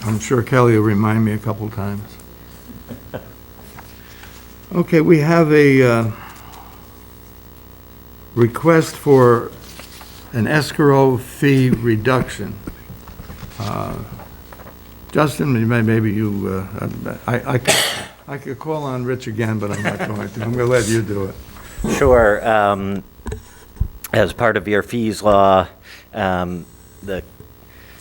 I'm sure Kelly will remind me a couple times. Okay, we have a request for an escrow fee reduction. Justin, maybe you, I could call on Rich again, but I'm not going to. I'm going to let you do it. Sure. As part of your fees law, the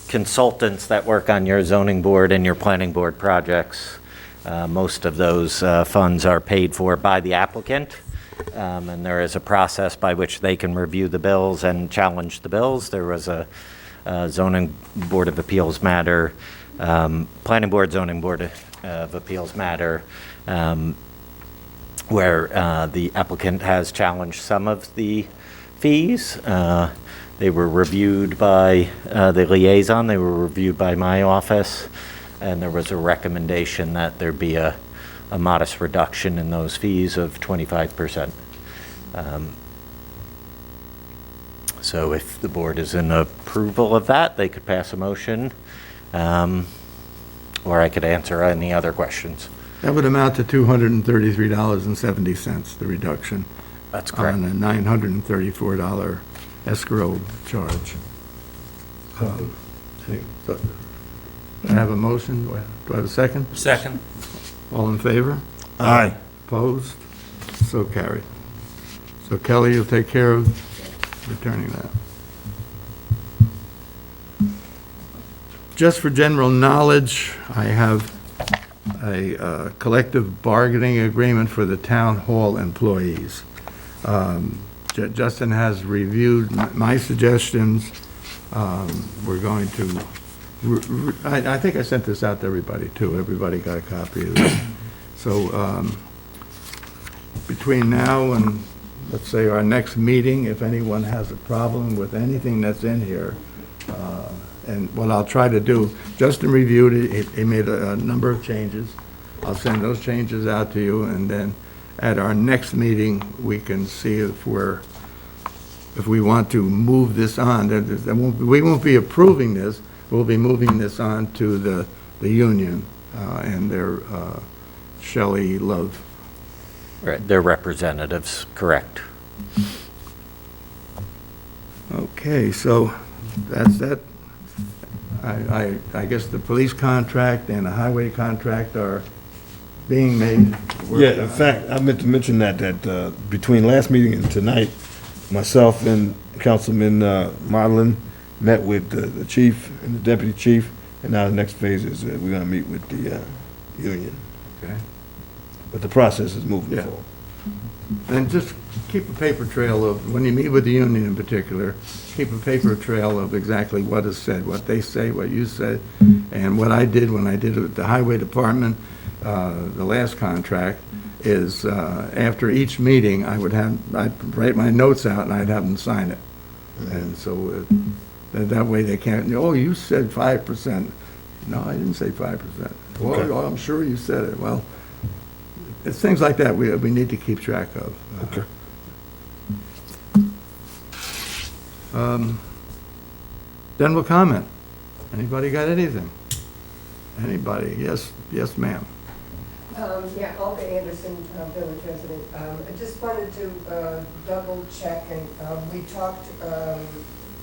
consultants that work on your zoning board and your planning board projects, most of those funds are paid for by the applicant. And there is a process by which they can review the bills and challenge the bills. There was a zoning board of appeals matter, planning board, zoning board of appeals matter, where the applicant has challenged some of the fees. They were reviewed by the liaison, they were reviewed by my office, and there was a recommendation that there be a modest reduction in those fees of 25%. So if the board is in approval of that, they could pass a motion, or I could answer any other questions. That would amount to $233.70, the reduction. That's correct. On a $934 escrow charge. So, I have a motion. Do I have a second? Second. All in favor? Aye. Opposed? So carried. So Kelly, you'll take care of returning that. Just for general knowledge, I have a collective bargaining agreement for the town hall employees. Justin has reviewed my suggestions. We're going to, I think I sent this out to everybody, too. Everybody got a copy of it. So between now and, let's say, our next meeting, if anyone has a problem with anything that's in here, and what I'll try to do, Justin reviewed it, he made a number of changes. I'll send those changes out to you, and then at our next meeting, we can see if we want to move this on. We won't be approving this, we'll be moving this on to the union and their Shelley Love. Right, their representatives, correct. Okay, so that's that. I guess the police contract and the highway contract are being made. Yeah, in fact, I meant to mention that between last meeting and tonight, myself and Councilman Modlin met with the chief and the deputy chief And now the next phase is we're gonna meet with the union. Okay. But the process is moving Yeah. forward. And just keep a paper trail of, when you meet with the union in particular, keep a paper trail of exactly what is said, what they say, what you said, and what I did when I did it with the highway department, the last contract, is after each meeting, I'd write my notes out and I'd have them sign it. And so that way they can't, oh, you said 5%. No, I didn't say 5%. Well, I'm sure you said it. Well, it's things like that we need to keep track of. Okay. General comment. Anybody got anything? Anybody? Yes, yes, ma'am. Yeah, Olga Anderson, village resident. I just wanted to double check, and we talked a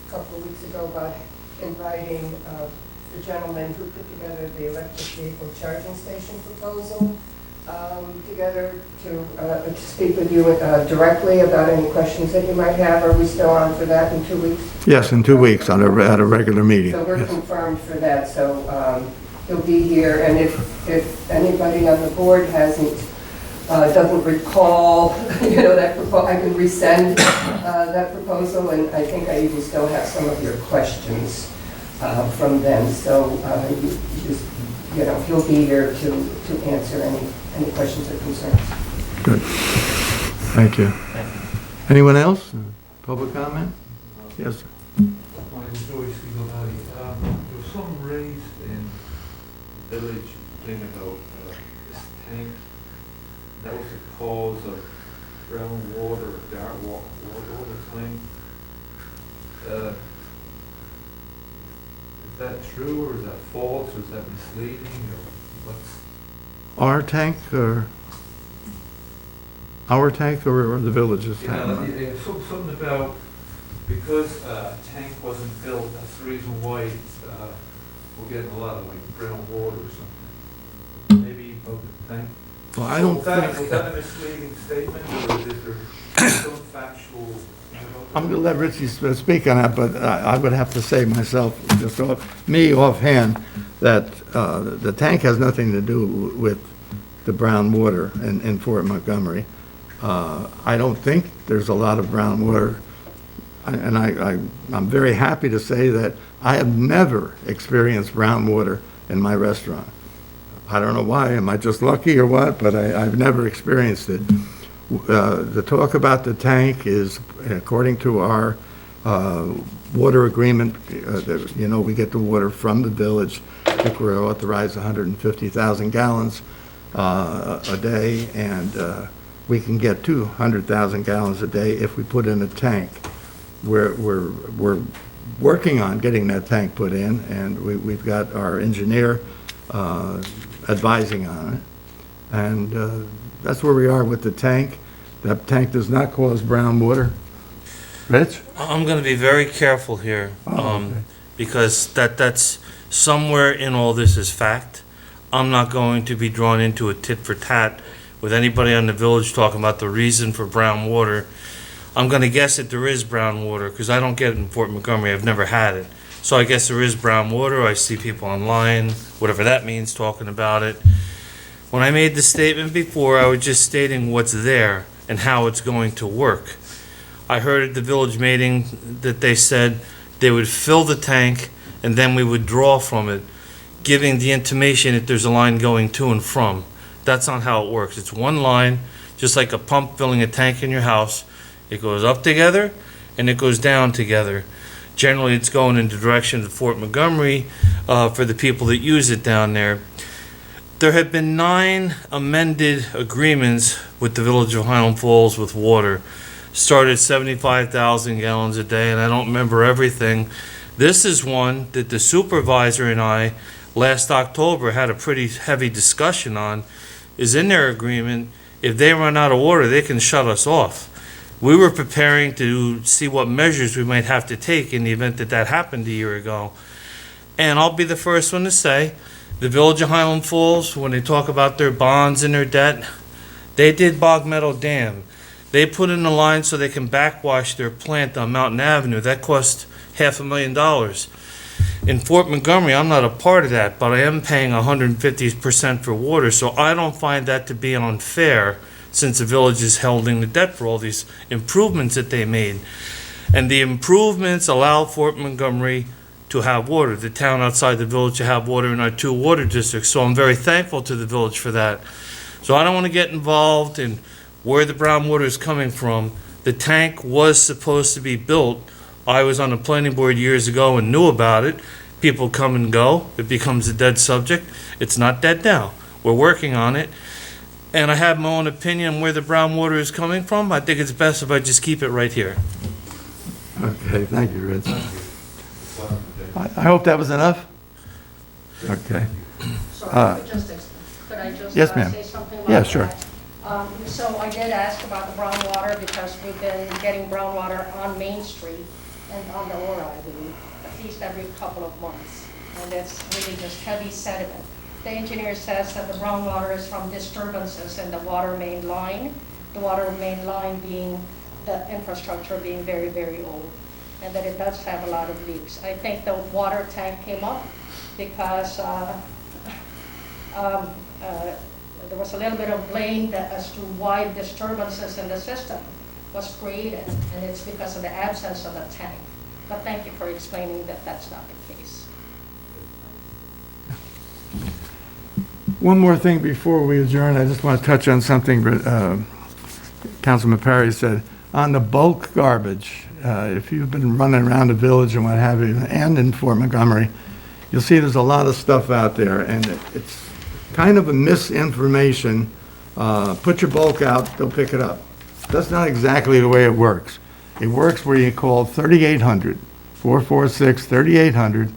couple of weeks ago about inviting the gentleman who put together the electric vehicle charging station proposal together to speak with you directly about any questions that you might have. Are we still on for that in 2 weeks? Yes, in 2 weeks at a regular meeting. So we're Yes. confirmed for that, so he'll be here, and if anybody on the board doesn't recall, that I can resend that proposal, and I think I even still have some of your questions from them, so he'll be here to answer any questions or concerns. Good. Thank you. Anyone else? Public comment? Yes, sir. My name is Joyce Valley. There was some raised in the village thing about this tank. That was the cause of brown water, dark water all the time. Is that true, or is that false, or is that misleading, or what's? our tank or the village's tank? Something about, because tank wasn't built, that's the reason why we're getting a lot of like brown water or something. Maybe about the tank. Well, I don't Was that think, a misleading statement, or is there some factual? I'm going to let Richie speak on that, but I would have to say myself, just offhand, that the tank has nothing to do with the brown water in Fort Montgomery. I don't think there's a lot of brown water, and I'm very happy to say that I have never experienced brown water in my restaurant. I don't know why, am I just lucky or what, but I've never experienced it. The talk about the tank is, according to our water agreement, we get the water from the village. I think we're authorized 150,000 gallons a day, and we can get 200,000 gallons a day if we put in a tank. We're working on getting that tank put in, and we've got our engineer advising on it. And that's where we are with the tank. That tank does not cause brown water. Rich? I'm going to be very careful here, Okay. because that's somewhere in all this is fact. I'm not going to be drawn into a tit for tat with anybody on the village talking about the reason for brown water. I'm going to guess that there is brown water, because I don't get it in Fort Montgomery. I've never had it. So I guess there is brown water. I see people online, whatever that means, talking about it. When I made the statement before, I was just stating what's there and how it's going to work. I heard at the village meeting that they said they would fill the tank and then we would draw from it, giving the intimation that there's a line going to and from. That's not how it works. It's one line, just like a pump filling a tank in your house. It goes up together and it goes down together. Generally, it's going in the direction of Fort Montgomery for the people that use it down there. There have been 9 amended agreements with the village of Highland Falls with water. Started 75,000 gallons a day, and I don't remember everything. This is one that the supervisor and I, last October, had a pretty heavy discussion on, is in their agreement. If they run out of water, they can shut us off. We were preparing to see what measures we might have to take in the event that that happened a year ago. And I'll be the first one to say, the village of Highland Falls, when they talk about their bonds and their debt, they did Bog Meadow Dam. They put in a line so they can backwash their plant on Mountain Avenue. That cost $500,000. In Fort Montgomery, I'm not a part of that, but I am paying 150% for water, so I don't find that to be unfair since the village is holding the debt for all these improvements that they made. And the improvements allow Fort Montgomery to have water, the town outside the village to have water in our 2 water districts. So I'm very thankful to the village for that. So I don't want to get involved in where the brown water is coming from. The tank was supposed to be built. I was on the planning board years ago and knew about it. People come and go. It becomes a dead subject. It's not dead now. We're working on it. And I have my own opinion on where the brown water is coming from. I think it's best if I just keep it right here. Okay, thank you, Rich. I hope that was enough? Okay. Sorry, could I just yes, ma'am. say something about Yeah, that? sure. So I did ask about the brown water because we've been getting brown water on Main Street and on the Aura, I believe, at least every couple of months. And it's really just heavy sediment. The engineer says that the brown water is from disturbances in the water main line, the water main line being the infrastructure being very, very old, and that it does have a lot of leaks. I think the water tank came up because there was a little bit of blame as to why disturbances in the system was created, and it's because of the absence of a tank. But thank you for explaining that that's not the case. One more thing before we adjourn, I just want to touch on something Councilman Perry said. On the bulk garbage, if you've been running around the village and what have you, and in Fort Montgomery, you'll see there's a lot of stuff out there, and it's kind of a misinformation. Put your bulk out, they'll pick it up. That's not exactly the way it works. It works where you call 3800, 446 3800.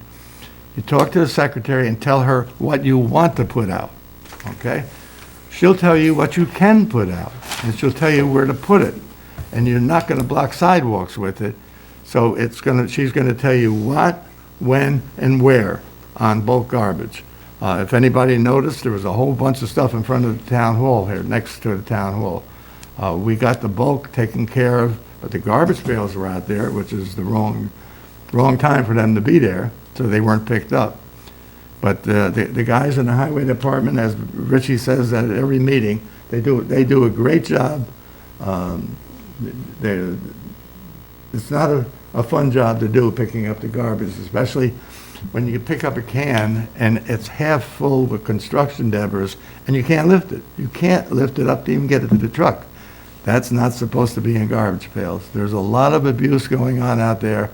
You talk to the secretary and tell her what you want to put out, okay? She'll tell you what you can put out, and she'll tell you where to put it. And you're not going to block sidewalks with it. So she's going to tell you what, when, and where on bulk garbage. If anybody noticed, there was a whole bunch of stuff in front of the town hall here, next to the town hall. We got the bulk taken care of, but the garbage pails were out there, which is the wrong time for them to be there, so they weren't picked up. But the guys in the highway department, as Richie says at every meeting, they do a great job. It's not a fun job to do, picking up the garbage, especially when you pick up a can and it's half full with construction debris and you can't lift it. You can't lift it up to even get it to the truck. That's not supposed to be in garbage pails. There's a lot of abuse going on out there,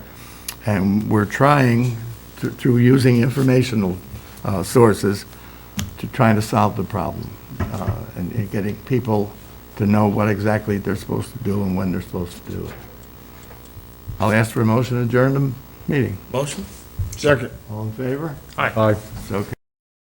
and we're trying, through using informational sources, to try to solve the problem and getting people to know what exactly they're supposed to do and when they're supposed to do it. I'll ask for a motion to adjourn the meeting. Motion? Second. All in favor? Aye. Aye. It's okay.